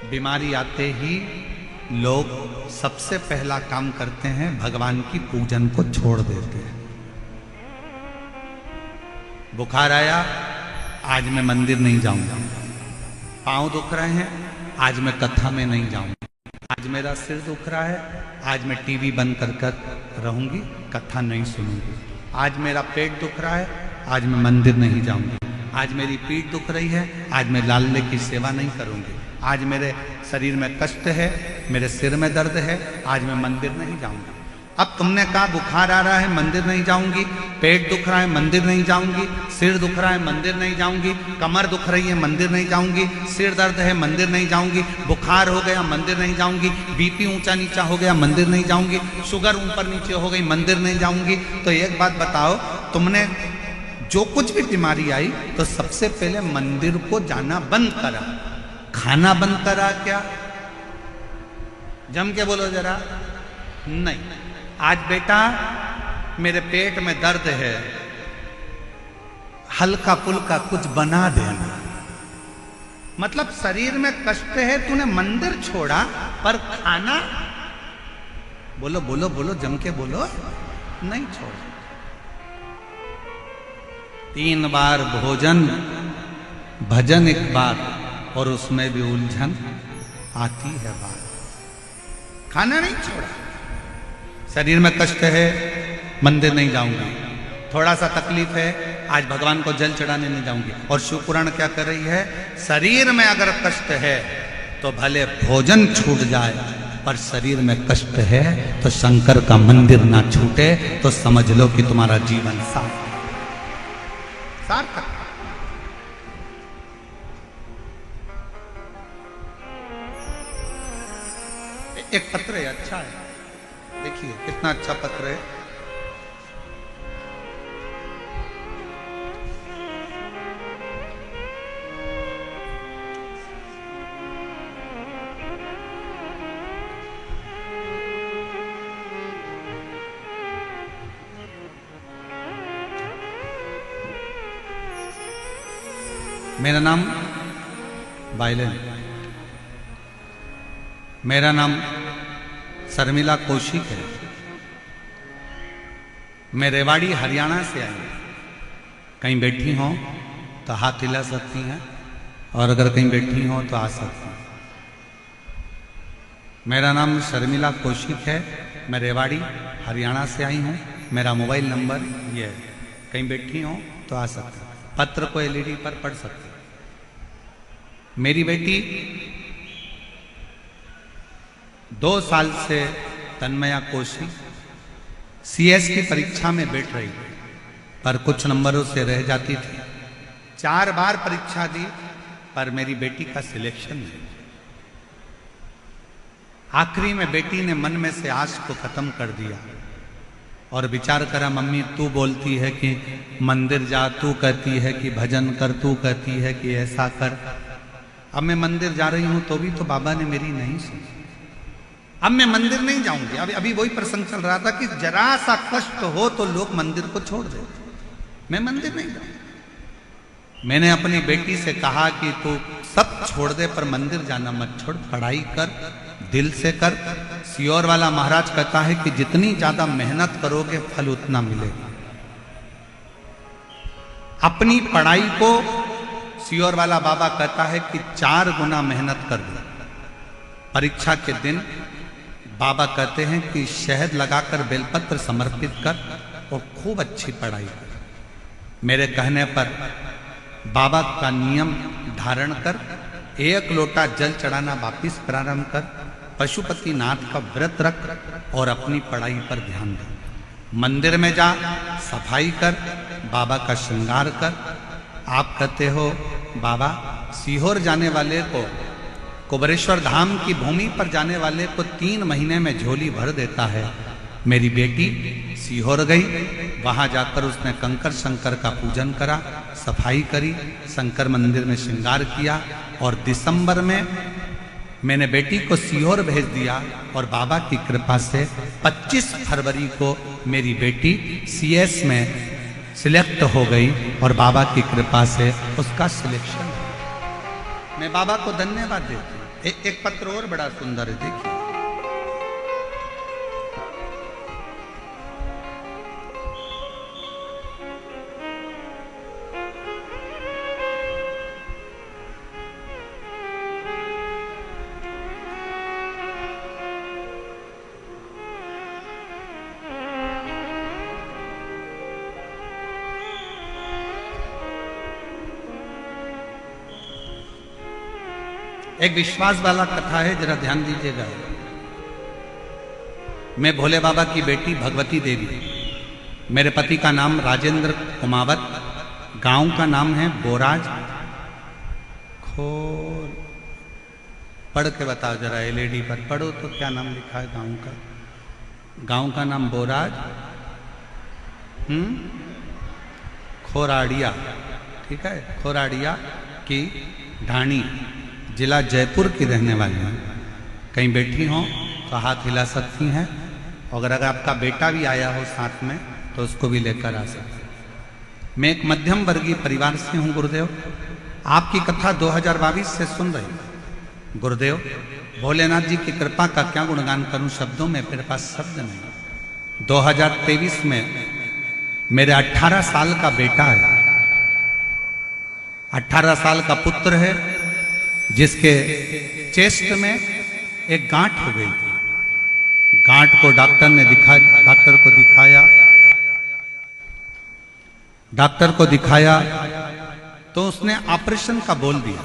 बीमारी आते ही लोग सबसे पहला काम करते हैं, भगवान की पूजन को छोड़ देते हैं। बुखार आया, आज मैं मंदिर नहीं जाऊंगा। पांव दुख रहे हैं, आज मैं कथा में नहीं जाऊंगा। आज मेरा सिर दुख रहा है, आज मैं टीवी बंद कर रहूंगी, कथा नहीं सुनूंगी। आज मेरा पेट दुख रहा है, आज मैं मंदिर नहीं जाऊंगी। आज मेरी पीठ दुख रही है, आज मैं लाले की सेवा नहीं करूंगी। आज मेरे शरीर में कष्ट है, मेरे सिर में दर्द है, आज मैं मंदिर नहीं जाऊंगी। अब तुमने कहा बुखार आ रहा है, मंदिर नहीं जाऊंगी, पेट दुख रहा है, मंदिर नहीं जाऊंगी, सिर दुख रहा है, मंदिर नहीं जाऊंगी, कमर दुख रही है, मंदिर नहीं जाऊंगी, सिर दर्द है, मंदिर नहीं जाऊंगी, बुखार हो गया, मंदिर नहीं जाऊंगी, बीपी ऊंचा नीचा हो गया, मंदिर नहीं जाऊंगी, शुगर ऊपर नीचे हो गई, मंदिर नहीं जाऊंगी। तो एक बात बताओ, तुमने जो कुछ भी बीमारी आई तो सबसे पहले मंदिर को जाना बंद करा, खाना बंद करा क्या? जम के बोलो जरा। नहीं। आज बेटा मेरे पेट में दर्द है, हल्का फुल्का कुछ बना देना। मतलब शरीर में कष्ट है, तूने मंदिर छोड़ा, पर खाना बोलो बोलो बोलो, जम के बोलो, नहीं छोड़ा। 3 बार भोजन, भजन 1 बार, और उसमें भी उलझन आती है बात। खाना नहीं छोड़ा। शरीर में कष्ट है, मंदिर नहीं जाऊंगी। थोड़ा सा तकलीफ है, आज भगवान को जल चढ़ाने नहीं जाऊंगी। और शिव पुराण क्या कर रही है? शरीर में अगर कष्ट है तो भले भोजन छूट जाए, पर शरीर में कष्ट है तो शंकर का मंदिर ना छूटे, तो समझ लो कि तुम्हारा जीवन सार्थक। एक पत्र है, अच्छा है, देखिए कितना अच्छा पत्र है। मेरा नाम बाइलेन, मेरा नाम शर्मिला कौशिक है। मैं रेवाड़ी हरियाणा से आई। कहीं बैठी हो तो हाथ हिला सकती हैं, और अगर कहीं बैठी हो तो आ सकती हैं। मेरा नाम शर्मिला कौशिक है, मैं रेवाड़ी हरियाणा से आई हूँ। मेरा मोबाइल नंबर ये है, कहीं बैठी हो तो आ सकते हैं। पत्र को एलईडी पर पढ़ सकते हैं। मेरी बेटी 2 साल से तन्मया कौशिक सीएस की परीक्षा में बैठ रही, पर कुछ नंबरों से रह जाती थी। 4 बार परीक्षा दी, पर मेरी बेटी का सिलेक्शन नहीं। आखिरी में बेटी ने मन में से आश को खत्म कर दिया और विचार करा, मम्मी तू बोलती है कि मंदिर जा, तू कहती है कि भजन कर, तू कहती है कि ऐसा कर। अब मैं मंदिर जा रही हूं तो भी तो बाबा ने मेरी नहीं सुनी। अब मैं मंदिर नहीं जाऊंगी। अभी वही प्रसंग चल रहा था कि जरा सा कष्ट हो तो लोग मंदिर को छोड़ देते। मैं मंदिर नहीं जाऊंगी। मैंने अपनी बेटी से कहा कि तू सब छोड़ दे, पर मंदिर जाना मत छोड़, पढ़ाई कर, दिल से कर। सियोर वाला महाराज कहता है कि जितनी ज्यादा मेहनत करोगे फल उतना मिलेगा। अपनी पढ़ाई को सियोर वाला बाबा कहता है कि 4 गुना मेहनत कर दो। परीक्षा के दिन बाबा कहते हैं कि शहद लगाकर बेलपत्र समर्पित कर और खूब अच्छी पढ़ाई कर। मेरे कहने पर बाबा का नियम धारण कर, 1 लोटा जल चढ़ाना वापिस प्रारंभ कर, पशुपति नाथ का व्रत रख और अपनी पढ़ाई पर ध्यान दे। मंदिर में जा, सफाई कर, बाबा का श्रृंगार कर। आप कहते हो बाबा सीहोर जाने वाले को, कुबरेश्वर धाम की भूमि पर जाने वाले को 3 महीने में झोली भर देता है। मेरी बेटी सीहोर गई, वहां जाकर उसने कंकर शंकर का पूजन करा, सफाई करी, शंकर मंदिर में श्रृंगार किया, और दिसंबर में मैंने बेटी को सीहोर भेज दिया। और बाबा की कृपा से 25 फरवरी को मेरी बेटी सीएस में सिलेक्ट हो गई, और बाबा की कृपा से उसका सिलेक्शन। मैं बाबा को धन्यवाद देती हूँ। एक पत्र और बड़ा सुंदर है, देखिए। एक विश्वास वाला कथा है, जरा ध्यान दीजिएगा। मैं भोले बाबा की बेटी भगवती देवी, मेरे पति का नाम राजेंद्र कुमावत, गांव का नाम है बोराज। खोल पढ़ के बताओ जरा, एलईडी पर पढ़ो तो क्या नाम लिखा है गांव का? गांव का नाम बोराज खोराड़िया, ठीक है, खोराड़िया की ढाणी, जिला जयपुर की रहने वाली हैं। कहीं बैठी हो तो हाथ हिला सकती हैं, अगर आपका बेटा भी आया हो साथ में तो उसको भी लेकर आ सकते हैं। मैं एक मध्यम वर्गीय परिवार से हूं गुरुदेव, आपकी कथा 2022 से सुन रही हूं। गुरुदेव, भोलेनाथ जी की कृपा का क्या गुणगान करूं, शब्दों में मेरे पास शब्द नहीं। 2023 में मेरे 18 साल का बेटा है, 18 साल का पुत्र है, जिसके चेस्ट में एक गांठ हो गई थी। गांठ को डॉक्टर को दिखाया तो उसने ऑपरेशन का बोल दिया।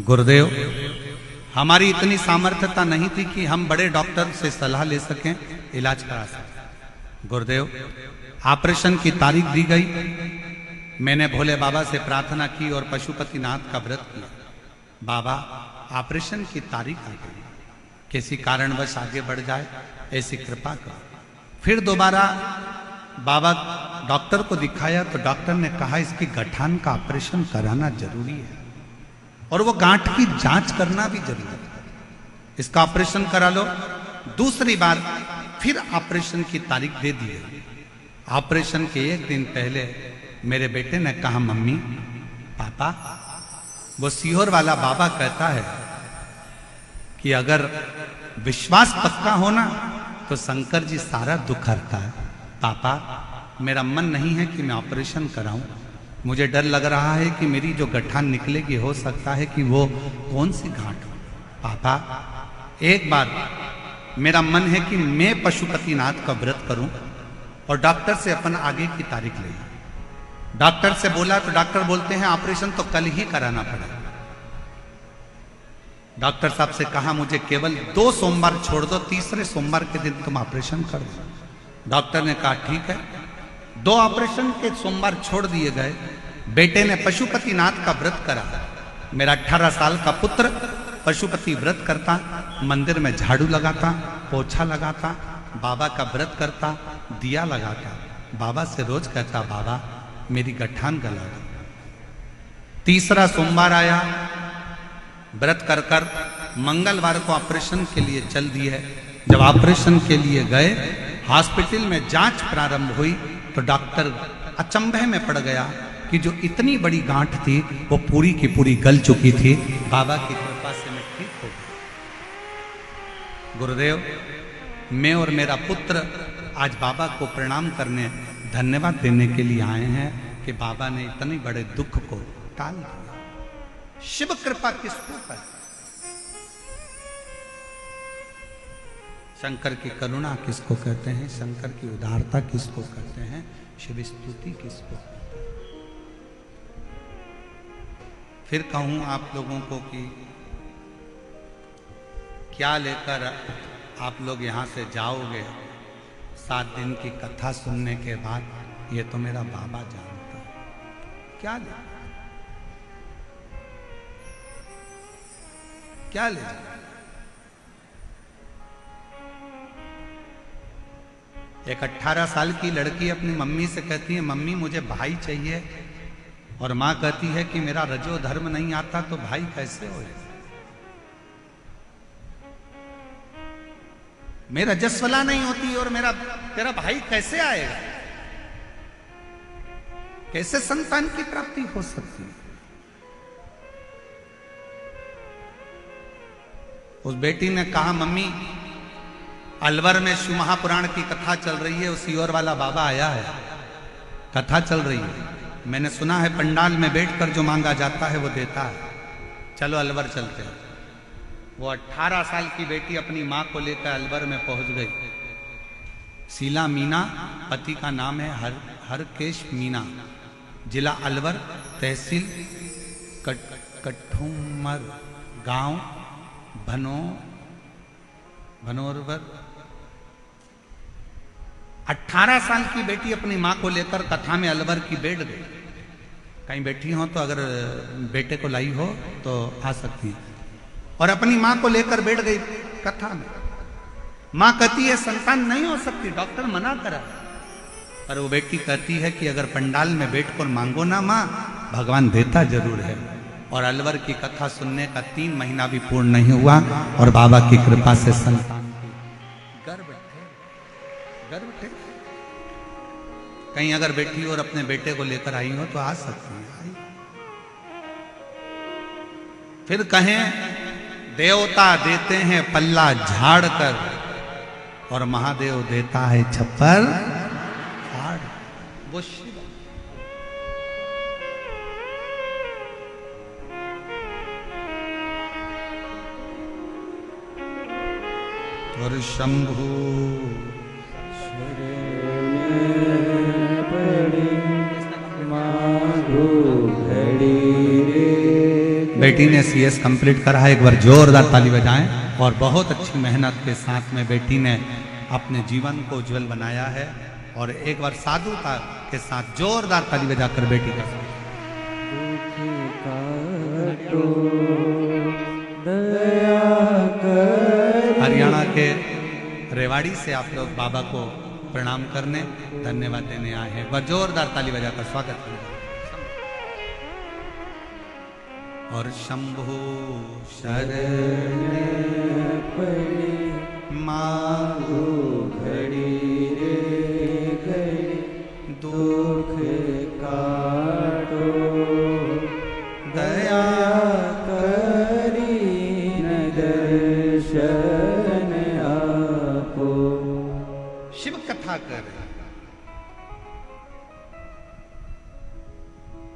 गुरुदेव, हमारी इतनी सामर्थ्यता नहीं थी कि हम बड़े डॉक्टर से सलाह ले सकें, इलाज करा सकें। गुरुदेव, ऑपरेशन की तारीख दी गई, मैंने भोले बाबा से प्रार्थना की और पशुपतिनाथ का व्रत किया। बाबा, ऑपरेशन की तारीख आ गई, किसी कारणवश आगे बढ़ जाए ऐसी कृपा करो। फिर दोबारा बाबा डॉक्टर को दिखाया तो डॉक्टर ने कहा इसकी गठान का ऑपरेशन कराना जरूरी है और वो गांठ की जांच करना भी जरूरी है, इसका ऑपरेशन करा लो। दूसरी बार फिर ऑपरेशन की तारीख दे दी है। ऑपरेशन के एक दिन पहले मेरे बेटे ने कहा, मम्मी पापा, वो सीहोर वाला बाबा कहता है कि अगर विश्वास पक्का होना तो शंकर जी सारा दुख हरता है। पापा, मेरा मन नहीं है कि मैं ऑपरेशन कराऊं, मुझे डर लग रहा है कि मेरी जो गठान निकलेगी हो सकता है कि वो कौन सी गांठ हो। पापा, एक बार मेरा मन है कि मैं पशुपतिनाथ का व्रत करूं और डॉक्टर से अपन आगे की तारीख ले। डॉक्टर से बोला तो डॉक्टर बोलते हैं ऑपरेशन तो कल ही कराना पड़ेगा। डॉक्टर साहब से कहा मुझे केवल 2 सोमवार छोड़ दो, तीसरे सोमवार के दिन तुम ऑपरेशन कर दो। डॉक्टर ने कहा ठीक है। 2 ऑपरेशन के सोमवार छोड़ दिए गए। बेटे ने पशुपतिनाथ का व्रत करा। मेरा 18 साल का पुत्र पशुपति व्रत करता, मंदिर में झाड़ू लगाता, पोछा लगाता, बाबा का व्रत करता, दिया लगाता, बाबा से रोज कहता, बाबा मेरी गठान गला दो। तीसरा सोमवार आया, व्रत कर कर मंगलवार को ऑपरेशन के लिए चल दिए। जब ऑपरेशन के लिए गए, हॉस्पिटल में जांच प्रारंभ हुई तो डॉक्टर अचंभे में पड़ गया कि जो इतनी बड़ी गांठ थी वो पूरी की पूरी गल चुकी थी। बाबा की कृपा से मैं ठीक हो गया। गुरुदेव, मैं और मेरा पुत्र आज बाबा को प्रणाम करने, धन्यवाद देने के लिए आए हैं कि बाबा ने इतने बड़े दुख को टाल दिया। शिव कृपा किसको कहते हैं? शंकर की करुणा किसको कहते हैं? शंकर की उदारता किसको कहते हैं? शिव स्तुति किसको कहते हैं? फिर कहूं आप लोगों को कि क्या लेकर आप लोग यहां से जाओगे 7 दिन की कथा सुनने के बाद? ये तो मेरा बाबा जानता है। क्या ले, क्या ले? एक 18 साल की लड़की अपनी मम्मी से कहती है, मम्मी मुझे भाई चाहिए, और मां कहती है कि मेरा रजो धर्म नहीं आता तो भाई कैसे होए? मेरा रजस्वला नहीं होती और तेरा भाई कैसे आएगा? कैसे संतान की प्राप्ति हो सकती है? उस बेटी ने कहा, मम्मी अलवर में शिव महापुराण की कथा चल रही है, उसी और वाला बाबा आया है, कथा चल रही है, मैंने सुना है पंडाल में बैठकर जो मांगा जाता है वो देता है, चलो अलवर चलते हैं। वो 18 साल की बेटी अपनी माँ को लेकर अलवर में पहुंच गई। शीला मीना पति का नाम है, हरकेश मीना, जिला अलवर, तहसील कठुमर, गांव भनोरवर। 18 साल की बेटी अपनी माँ को लेकर कथा में अलवर की बैठ गई। कहीं बैठी हो तो अगर बेटे को लाई हो तो आ सकती है। और अपनी माँ को लेकर बैठ गई कथा में। माँ कहती है संतान नहीं हो सकती, डॉक्टर मना करा, पर वो बेटी कहती है कि अगर पंडाल में बैठकर मांगो ना माँ, भगवान देता जरूर है। और अलवर की कथा सुनने का 3 महीना भी पूर्ण नहीं हुआ और बाबा की कृपा से संतान गर्भ थे। कहीं अगर बेटी और अपने बेटे को लेकर आई हो तो आ सकती है। फिर कहें देवता देते हैं पल्ला झाड़ कर और महादेव देता है छप्पर फाड़। वो शिव और शंभु बेटी ने CS कंप्लीट करा है, एक बार जोरदार ताली बजाएं। और बहुत अच्छी मेहनत के साथ में बेटी ने अपने जीवन को उज्जवल बनाया है। और एक बार साधुता के साथ जोरदार ताली बजाकर बेटी का हरियाणा के रेवाड़ी से आप लोग बाबा को प्रणाम करने, धन्यवाद देने आए हैं। वह जोरदार ताली बजाकर स्वागत करें। और शंभु शरण मांगो घड़ी रे घड़ी, दुख काटो दया करी न दर्शन आपो। शिव कथा कर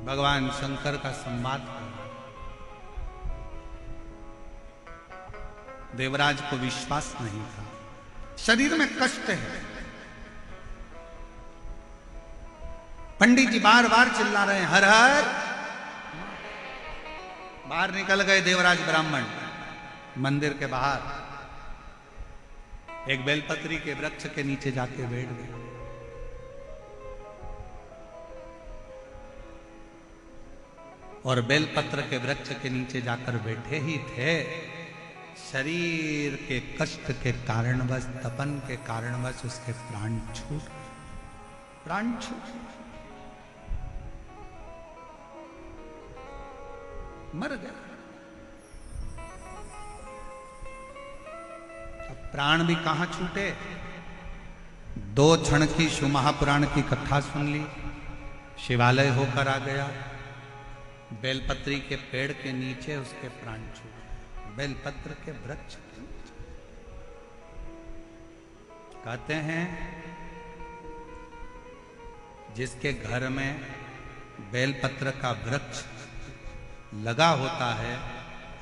भगवान शंकर का संवाद कर। देवराज को विश्वास नहीं था, शरीर में कष्ट है। पंडित जी बार बार चिल्ला रहे हैं हर हर। बाहर निकल गए देवराज ब्राह्मण मंदिर के बाहर, एक बेलपत्री के वृक्ष के नीचे जाके बैठ गए। और बेलपत्र के वृक्ष के नीचे जाकर बैठे ही थे, शरीर के कष्ट के कारणवश, तपन के कारणवश उसके प्राण छूट मर गए। अब प्राण भी कहां छूटे। 2 क्षण की शिव महापुराण की कथा सुन ली, शिवालय होकर आ गया, बेलपत्री के पेड़ के नीचे उसके प्राण छूटे। बेलपत्र के वृक्ष के नीचे। कहते हैं जिसके घर में बेलपत्र का वृक्ष लगा होता है,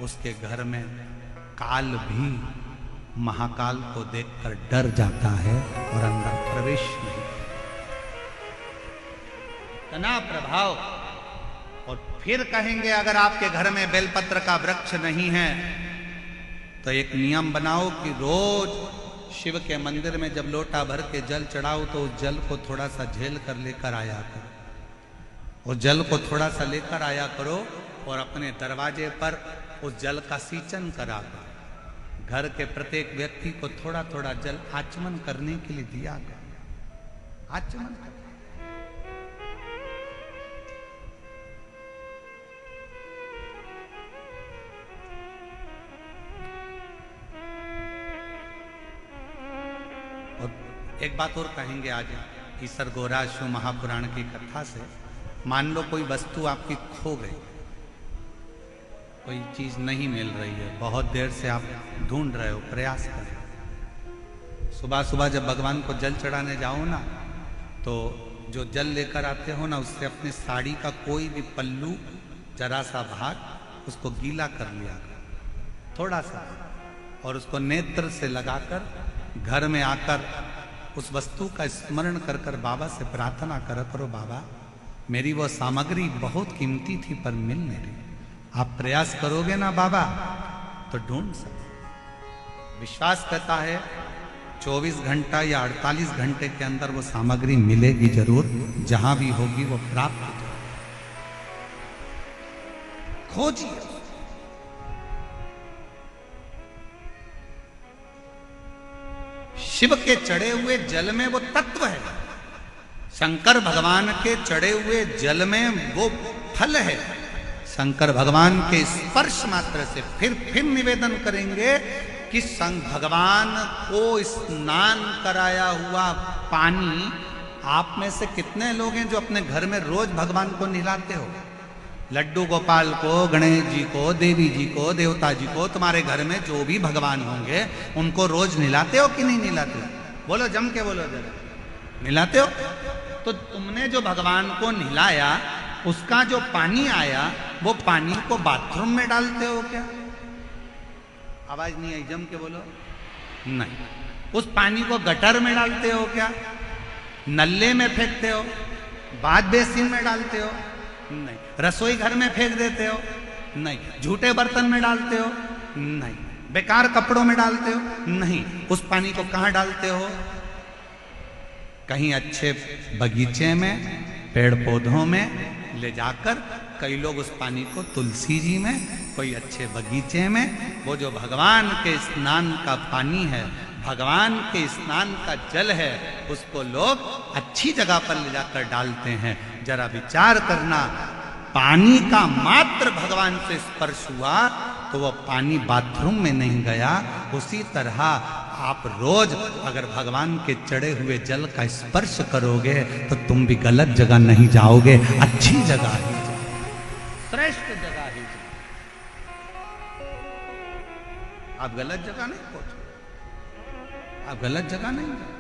उसके घर में काल भी महाकाल को देखकर डर जाता है और अंदर प्रवेश नहीं। इतना प्रभाव। और फिर कहेंगे अगर आपके घर में बेलपत्र का वृक्ष नहीं है तो एक नियम बनाओ कि रोज शिव के मंदिर में जब लोटा भर के जल चढ़ाओ तो उस जल को थोड़ा सा झेल कर लेकर आया करो। उस जल को थोड़ा सा लेकर आया करो और अपने दरवाजे पर उस जल का सींचन करा करो। घर के प्रत्येक व्यक्ति को थोड़ा थोड़ा जल आचमन करने के लिए दिया करो। आचमन करो। एक बात और कहेंगे आज ईसर गोरा शिव महापुराण की कथा से। मान लो कोई वस्तु आपकी खो गई, कोई चीज नहीं मिल रही है, बहुत देर से आप ढूंढ रहे हो, प्रयास कर रहे हो। सुबह सुबह जब भगवान को जल चढ़ाने जाओ ना, तो जो जल लेकर आते हो ना, उससे अपनी साड़ी का कोई भी पल्लू, जरा सा भाग उसको गीला कर लिया थोड़ा सा, और उसको नेत्र से लगाकर घर में आकर उस वस्तु का स्मरण कर कर बाबा से प्रार्थना करो, बाबा मेरी वो सामग्री बहुत कीमती थी पर मिल नहीं रही, आप प्रयास करोगे ना बाबा तो ढूंढ सकते। विश्वास करता है 24 घंटा या 48 घंटे के अंदर वो सामग्री मिलेगी जरूर, जहां भी होगी वो प्राप्त हो जाएगी। खोजिए। शिव के चढ़े हुए जल में वो तत्व है, शंकर भगवान के चढ़े हुए जल में वो फल है। शंकर भगवान के स्पर्श मात्र से फिर निवेदन करेंगे कि भगवान को स्नान कराया हुआ पानी, आप में से कितने लोग हैं जो अपने घर में रोज भगवान को नहलाते हो? लड्डू गोपाल को, गणेश जी को, देवी जी को, देवता जी को, तुम्हारे घर में जो भी भगवान होंगे उनको रोज नहलाते हो कि नहीं नहलाते हो? बोलो, जम के बोलो जरा, नहलाते हो? तो तुमने जो भगवान को नहलाया, उसका जो पानी आया, वो पानी को बाथरूम में डालते हो क्या? आवाज नहीं आई, जम के बोलो। नहीं। उस पानी को गटर में डालते हो क्या? नल्ले में फेंकते हो? बाथ बेसिन में डालते हो? नहीं। रसोई घर में फेंक देते हो? नहीं। झूठे बर्तन में डालते हो? नहीं। बेकार कपड़ों में डालते हो? नहीं। उस पानी को कहां डालते हो? कहीं अच्छे बगीचे में, पेड़ पौधों में ले जाकर, कई लोग उस पानी को तुलसी जी में, कोई अच्छे बगीचे में, वो जो भगवान के स्नान का पानी है, भगवान के स्नान का जल है, उसको लोग अच्छी जगह पर ले जाकर डालते हैं। जरा विचार करना, पानी का मात्र भगवान से स्पर्श हुआ तो वह पानी बाथरूम में नहीं गया। उसी तरह आप रोज अगर भगवान के चढ़े हुए जल का स्पर्श करोगे तो तुम भी गलत जगह नहीं जाओगे, अच्छी जगह ही जाओगे, श्रेष्ठ जगह ही जाओगे। आप गलत जगह नहीं पहुंचो, आप गलत जगह नहीं जाओ।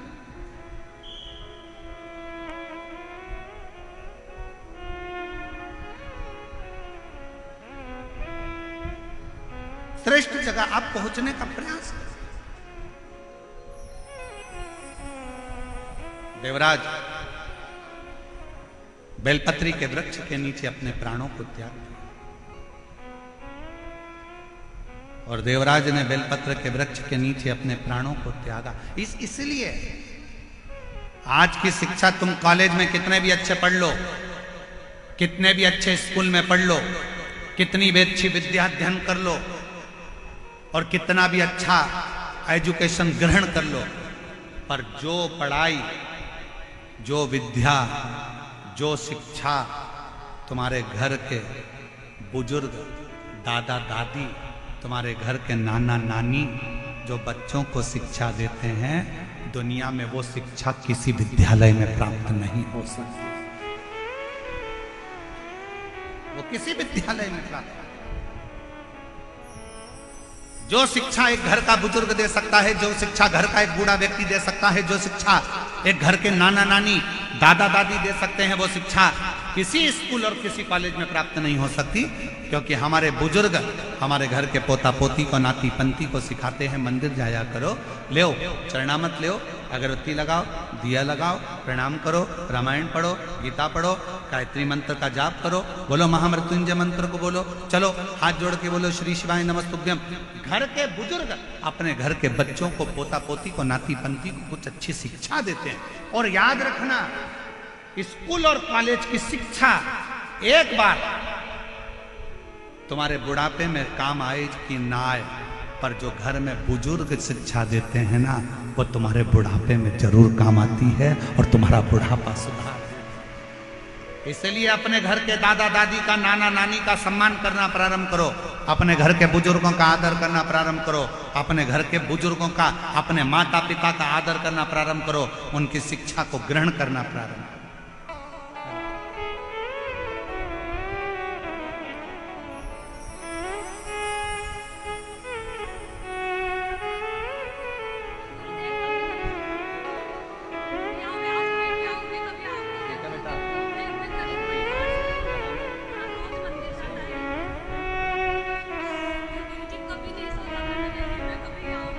श्रेष्ठ जगह आप पहुंचने का प्रयास करें। देवराज बेलपत्री के वृक्ष के नीचे अपने प्राणों को त्याग दिया, और देवराज ने बेलपत्र के वृक्ष के नीचे अपने प्राणों को त्यागा। इसलिए आज की शिक्षा, तुम कॉलेज में कितने भी अच्छे पढ़ लो, कितने भी अच्छे स्कूल में पढ़ लो, कितनी भी अच्छी विद्या अध्ययन कर लो, और कितना भी अच्छा एजुकेशन ग्रहण कर लो, पर जो पढ़ाई, जो विद्या, जो शिक्षा तुम्हारे घर के बुजुर्ग, दादा दादी, तुम्हारे घर के नाना नानी जो बच्चों को शिक्षा देते हैं, दुनिया में वो शिक्षा किसी विद्यालय में प्राप्त नहीं हो सकती। वो किसी विद्यालय में प्राप्त, जो शिक्षा एक घर का बुजुर्ग दे सकता है, जो शिक्षा घर का एक बूढ़ा व्यक्ति दे सकता है, जो शिक्षा एक घर के नाना नानी, दादा दादी दे सकते हैं, वो शिक्षा किसी स्कूल और किसी कॉलेज में प्राप्त नहीं हो सकती। क्योंकि हमारे बुजुर्ग हमारे घर के पोता पोती को, नाती पंती को सिखाते हैं, मंदिर जाया करो, ले चरणामत ले, अगरबत्ती लगाओ, दिया लगाओ, प्रणाम करो, रामायण पढ़ो, गीता पढ़ो, गायत्री मंत्र का जाप करो, बोलो महामृत्युंजय मंत्र को बोलो, चलो हाथ जोड़ के बोलो श्री शिवाय नमस्तुभ्यम। घर के बुजुर्ग अपने घर के बच्चों को, पोता पोती को, नाती पंती को कुछ अच्छी शिक्षा देते हैं। और याद रखना, स्कूल और कॉलेज की शिक्षा एक बार तुम्हारे बुढ़ापे में काम आए कि ना आए, पर जो घर में बुजुर्ग शिक्षा देते हैं ना, वो तुम्हारे बुढ़ापे में जरूर काम आती है और तुम्हारा बुढ़ापा सुधार। इसलिए अपने घर के दादा दादी का, नाना नानी का सम्मान करना प्रारंभ करो, अपने घर के बुजुर्गों का आदर करना प्रारंभ करो, अपने घर के बुजुर्गों का, अपने माता पिता का आदर करना प्रारंभ करो, उनकी शिक्षा को ग्रहण करना प्रारंभ करो।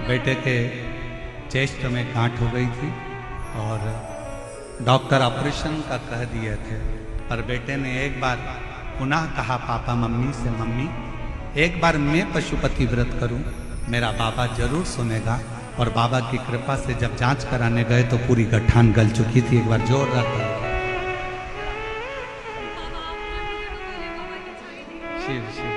बेटे के चेस्ट में गांठ हो गई थी और डॉक्टर ऑपरेशन का कह दिए थे, पर बेटे ने एक बार पुनः कहा पापा मम्मी से, मम्मी एक बार मैं पशुपति व्रत करूं, मेरा बाबा जरूर सुनेगा। और बाबा की कृपा से जब जांच कराने गए तो पूरी गठान गल चुकी थी। एक बार जोरदार शिव शिव